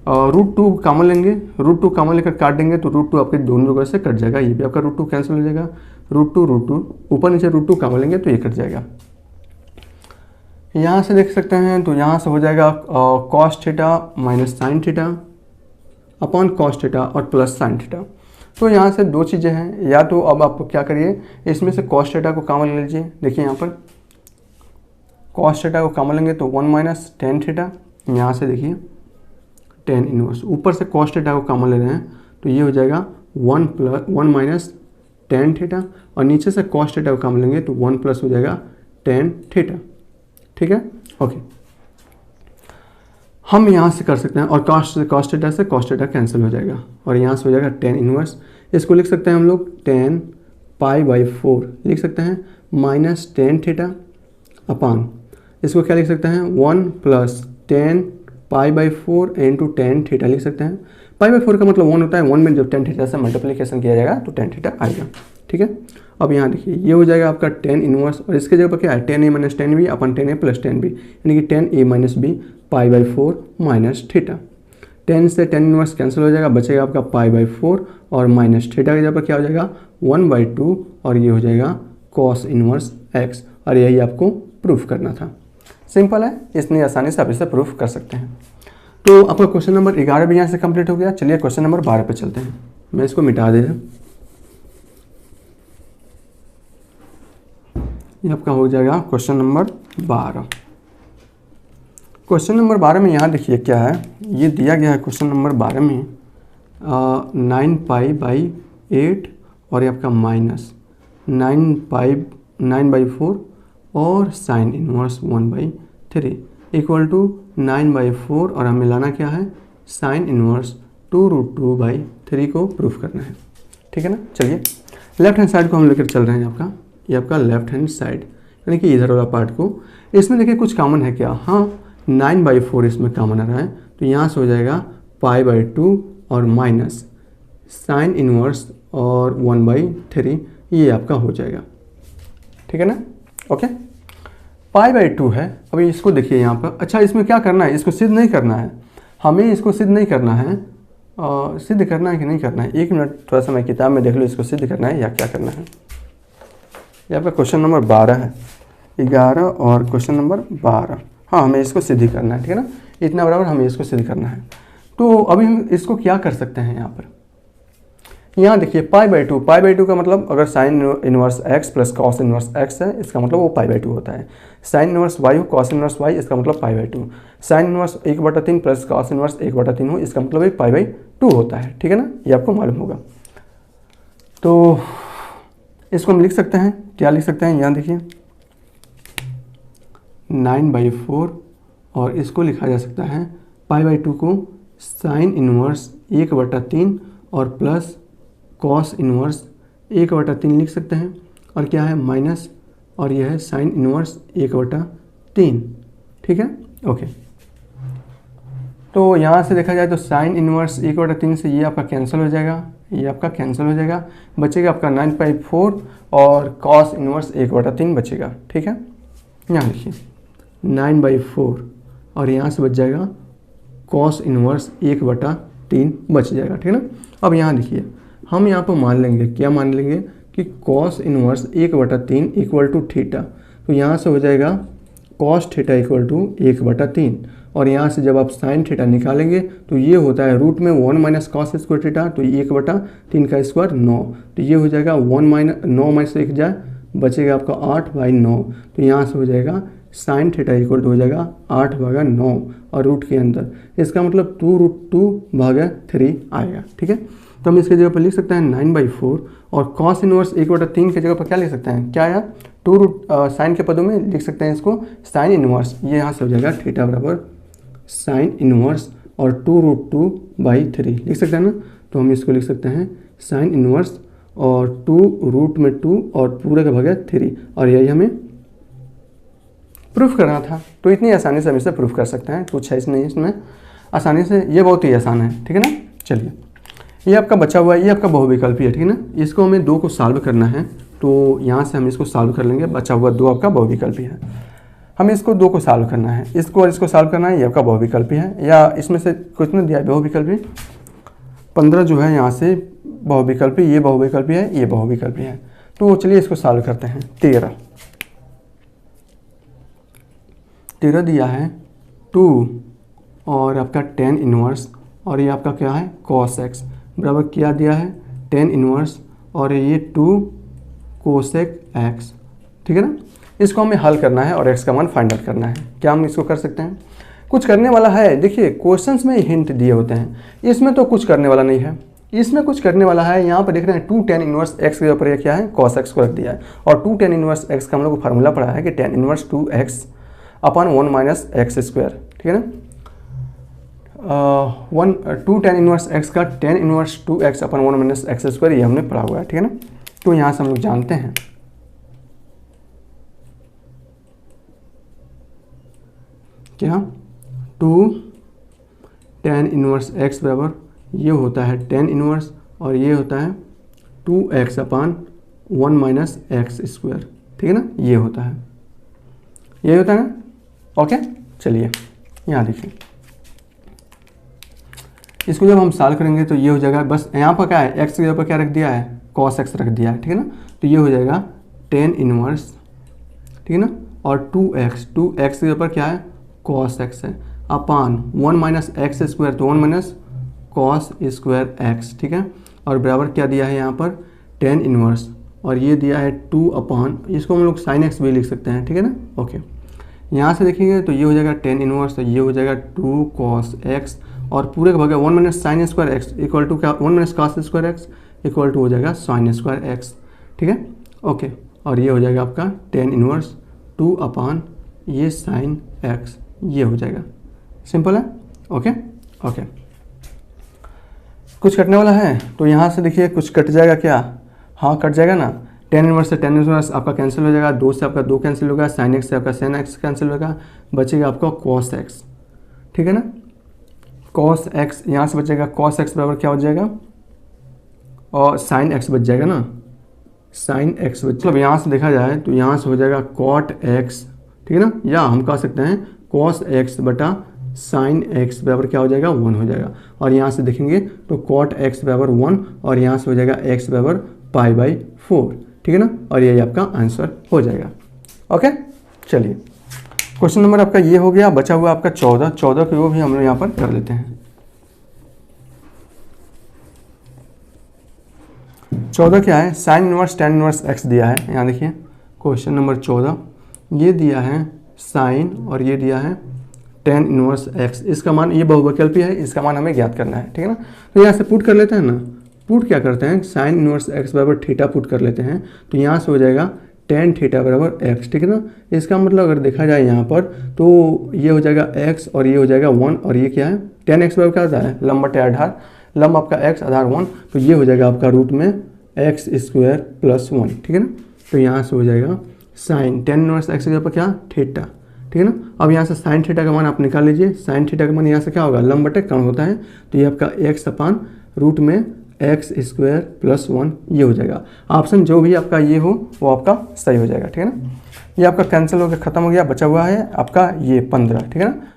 [SPEAKER 1] रूट टू कॉमन लेंगे, रूट टू कॉमन लेकर काट देंगे तो रूट टू आपके दोनों जगह से कट जाएगा, ये भी आपका रूट टू कैंसिल हो जाएगा, रूट टू ऊपर नीचे रूट टू कॉमन लेंगे तो ये कट जाएगा। यहाँ से देख सकते हैं, तो यहाँ से हो जाएगा cos theta minus sine theta upon cos theta और प्लस साइन थीटा। तो यहाँ से दो चीज़ें हैं, या तो अब आप क्या करिए, इसमें से कॉस थीटा को कॉमन ले लीजिए। देखिए यहाँ पर कॉस थीटा को कॉमन लेंगे तो वन माइनस टेन थीटा, यहाँ से देखिए टेन इनवर्स, ऊपर से कॉस थीटा को कॉमन ले रहे हैं तो ये हो जाएगा वन माइनस टेन थीटा, और नीचे से कॉस थीटा को कॉमन लेंगे तो वन प्लस हो जाएगा टेन थीटा, ठीक है। ओके, हम यहाँ से कर सकते हैं, और कॉस थीटा से कॉस थीटा कैंसिल हो जाएगा, और यहाँ से हो जाएगा टेन इनवर्स। इसको लिख सकते हैं हम लोग टेन पाई बाई फोर लिख सकते हैं, माइनस टेन थीटा अपान इसको क्या लिख सकते हैं 1 प्लस 10 π/4 इंटू टेन थीटा लिख सकते हैं। π/4 का मतलब 1 होता है, 1 में जब टेन थीटा से मल्टीप्लिकेशन किया जाएगा तो टेन थीटा आएगा। ठीक है, अब यहाँ देखिए ये हो जाएगा आपका टेन इनवर्स, और इसके जगह पर क्या है 10a माइनस 10b अपन 10a प्लस 10b, यानी कि 10a minus b π/4 minus theta. 10 से 10 इनवर्स कैंसिल हो जाएगा, बचेगा आपका π/4 और माइनस थीटा की जगह पर क्या हो जाएगा 1/2 और ये हो जाएगा कॉस इनवर्स x, और यही आपको प्रूफ करना था। सिंपल है, इतनी आसानी से आप इसे प्रूफ कर सकते हैं। तो आपका क्वेश्चन नंबर 11 भी यहाँ से कंप्लीट हो गया। चलिए क्वेश्चन नंबर 12 पे चलते हैं। मैं इसको मिटा दे रहा हूँ, ये आपका हो जाएगा क्वेश्चन नंबर 12। क्वेश्चन नंबर 12 में यहाँ देखिए क्या है, ये दिया गया है क्वेश्चन नंबर 12 में 9π/8 और ये आपका माइनस 9/4 और साइन इनवर्स 1/3 इक्वल टू 9/4 और हमें लाना क्या है साइन इनवर्स 2√2/3 को प्रूफ करना है। ठीक है ना। चलिए लेफ्ट हैंड साइड को हम लेकर चल रहे हैं। आपका ये आपका लेफ्ट हैंड साइड यानी कि इधर वाला पार्ट को, इसमें देखिए कुछ कॉमन है क्या, हाँ 9/4 इसमें कॉमन आ रहा है, तो यहाँ से हो जाएगा π/2 और माइनस साइन इनवर्स और 1/3, ये आपका हो जाएगा। ठीक है ना। ओके, π/2 है। अभी इसको देखिए यहाँ पर, अच्छा इसमें क्या करना है, इसको सिद्ध नहीं करना है, हमें इसको सिद्ध नहीं करना है, सिद्ध करना है कि नहीं करना है, एक मिनट थोड़ा सा मैं किताब में देख लो, इसको सिद्ध करना है या क्या करना है। ये आपका क्वेश्चन नंबर 12 है, 11 और क्वेश्चन नंबर 12, हाँ हमें इसको सिद्ध करना है। ठीक है ना, इतना बराबर हमें इसको सिद्ध करना है। तो अभी हम इसको क्या कर सकते हैं, यहाँ पर यहाँ देखिए π/2 का मतलब अगर sine inverse x plus cos inverse x है, इसका मतलब वो π/2 होता है। साइन इनवर्स y हो कॉस इनवर्स y, इसका मतलब π/2। Sine inverse 1/3 plus cos inverse 1/3 हो, इसका मतलब एक π/2 होता है। ठीक है ना, ये आपको मालूम होगा। तो इसको हम लिख सकते हैं, क्या लिख सकते हैं, यहाँ देखिए 9/4 और इसको लिखा जा सकता है π/2 को साइन इनवर्स 1/3 और प्लस कॉस इनवर्स 1/3 लिख सकते हैं, और क्या है माइनस, और यह है साइन इनवर्स 1/3। ठीक है, ओके। तो यहाँ से देखा जाए तो साइन इनवर्स 1/3 से ये आपका कैंसिल हो जाएगा, ये आपका कैंसिल हो जाएगा, बचेगा आपका 9/4 और कॉस इनवर्स 1/3 बचेगा। ठीक है, यहाँ देखिए 9/4 और यहाँ से बच जाएगा कॉस इनवर्स 1/3 बच जाएगा। ठीक है ना। अब यहाँ देखिए हम यहाँ पर मान लेंगे, क्या मान लेंगे कि cos inverse 1/3 equal to theta, तो यहाँ से हो जाएगा कॉस थीटा इक्वल टू 1/3, और यहाँ से जब आप साइन थीटा निकालेंगे तो ये होता है रूट में 1 माइनस कॉस स्क्वायर थीटा, तो 1/3 का स्क्वायर 9, तो ये हो जाएगा 9 माइनस 1 जाए, बचेगा आपका 8/9, तो यहाँ से हो जाएगा साइन थीटा इक्वल टू हो जाएगा 8/9 और रूट के अंदर, इसका मतलब 2√2/3 आएगा। ठीक है, तो हम इसके जगह पर लिख सकते हैं 9/4 और कॉस इनवर्स 1/3 की जगह पर क्या लिख सकते हैं, क्या यार साइन के पदों में लिख सकते हैं इसको साइन इनवर्स, ये यहाँ से हो जाएगा थीटा बराबर साइन इनवर्स और 2√2/3 लिख सकते हैं ना। तो हम इसको लिख सकते हैं साइन इनवर्स और 2√2 और पूरे का भाग 3, और यही हमें प्रूफ करना था। तो इतनी आसानी से हम इसे प्रूफ कर सकते हैं, कुछ है नहीं इसमें, आसानी से, ये बहुत ही आसान है। ठीक है ना। चलिए ये आपका बचा हुआ है, ये आपका बहुविकल्पी है। ठीक है ना, इसको हमें 2 को सॉल्व करना है, तो यहाँ से हम इसको सॉल्व कर लेंगे। बचा हुआ 2 आपका बहुविकल्पी है, हमें इसको 2 को सॉल्व करना है, इसको और इसको सॉल्व करना है, ये आपका बहुविकल्पी है, या इसमें से कुछ नहीं दिया है बहुविकल्पी 15 जो है यहाँ से बहुविकल्पी, ये बहुविकल्पी है, ये बहुविकल्पी है। तो चलिए इसको सॉल्व करते हैं। 13 दिया है 2 और आपका 10 इनवर्स, और ये आपका क्या है cos x बराबर क्या दिया है 10 इनवर्स और ये 2 कोसेक x। ठीक है ना, इसको हमें हल करना है और x का मान फाइंड आउट करना है। क्या हम इसको कर सकते हैं, कुछ करने वाला है, देखिए क्वेश्चंस में हिंट दिए होते हैं, इसमें तो कुछ करने वाला नहीं है, इसमें कुछ करने वाला है। यहाँ पर देख रहे हैं 2 tan इनवर्स x के ऊपर ये क्या है cos x को रख दिया है, और 2 tan इनवर्स x का हम लोग को फार्मूला पढ़ा है कि tan इनवर्स 2x अपन 1 माइनस एक्स स्क्वायर। ठीक है ना, 2 tan इनवर्स x का tan इनवर्स 2x अपन 1 माइनस एक्स स्क्वायर, ये हमने पढ़ा हुआ है। ठीक है ना, तो यहाँ से हम लोग जानते हैं क्या 2 tan इनवर्स x बराबर ये होता है tan इनवर्स और ये होता है 2x अपान 1 माइनस एक्स स्क्वायर, ठीक है ना, ये होता है, ये होता है ना। ओके, चलिए यहाँ देखिए, इसको जब हम सॉल्व करेंगे तो ये हो जाएगा, बस यहाँ पर क्या है, x के जगह पर क्या रख दिया है, cos x रख दिया है, ठीक है ना। तो ये हो जाएगा tan इनवर्स, ठीक है ना, और 2x के जगह पर क्या है, cos x है, अपान 1 माइनस एक्स स्क्वायर, तो 1 माइनस cos स्क्वायर x, ठीक है, और बराबर क्या दिया है यहाँ पर tan इनवर्स, और ये दिया है 2 अपान, इसको हम लोग sin x भी लिख सकते हैं, ठीक है ना। ओके, यहाँ से देखेंगे तो ये हो जाएगा tan इनवर्स, तो ये हो जाएगा 2 cos x और पूरे का भाग 1 minus sine square x equal to क्या, 1 minus cos square x equal to हो जाएगा sin स्क्वायर एक्स, ठीक है। ओके, और ये हो जाएगा आपका tan इनवर्स 2 अपान ये sin x, ये हो जाएगा, सिंपल है। ओके ओके, कुछ कटने वाला है तो यहाँ से देखिए कुछ कट जाएगा क्या, हाँ कट जाएगा ना, tan इनवर्स से tan इनवर्स आपका कैंसिल हो जाएगा, 2 से आपका 2 कैंसिल होगा, sin x से आपका sin x कैंसिल होगा, बचेगा आपका cos x, ठीक है ना। cos x यहाँ से बचेगा, cos x बराबर क्या हो जाएगा, और sin x बच जाएगा ना, sin x बच, मतलब यहाँ से देखा जाए तो यहाँ से हो जाएगा cot x, ठीक है ना, या हम कह सकते हैं cos x बटा sin x बराबर क्या हो जाएगा, 1 हो जाएगा, और यहाँ से देखेंगे तो cot x बराबर 1 और यहाँ से हो जाएगा x बराबर π/4, ठीक है ना, और यही आपका आंसर हो जाएगा। ओके, चलिए क्वेश्चन नंबर आपका ये हो गया, बचा हुआ आपका 14 के वो भी हम लोग यहाँ पर कर लेते हैं। 14 क्या है, sine inverse tan inverse x दिया है, यहाँ देखिए क्वेश्चन नंबर 14, ये दिया है साइन और ये दिया है tan इनवर्स x, इसका मान, ये बहुविकल्पी है, इसका मान हमें ज्ञात करना है, ठीक है ना। तो यहाँ से पुट कर लेते हैं ना, पुट क्या करते हैं, साइन इनवर्स x बराबर थीटा पुट कर लेते हैं, तो यहाँ से हो जाएगा tan थीटा बराबर x, ठीक है ना। इसका मतलब अगर देखा जाए यहाँ पर तो ये हो जाएगा x और ये हो जाएगा 1, और ये क्या है tan x बराबर क्या होता है, लंब बटे आधार, लंब आपका x आधार 1, तो ये हो जाएगा आपका रूट में x स्क्वायर प्लस 1, ठीक है ना। तो यहाँ से हो जाएगा साइन tan इनवर्स x के जगह पर क्या, थीटा, ठीक है ना। अब यहाँ से साइन थीटा का मान आप निकाल लीजिए, साइन थीटा का मान यहाँ से क्या होगा, लंब बटे कर्ण होता है, तो ये आपका x अपान रूट में एक्स स्क्वायर प्लस 1, ये हो जाएगा। ऑप्शन जो भी आपका ये हो वो आपका सही हो जाएगा, ठीक है ना। ये आपका कैंसिल होकर खत्म हो गया, बचा हुआ है आपका ये 15, ठीक है ना।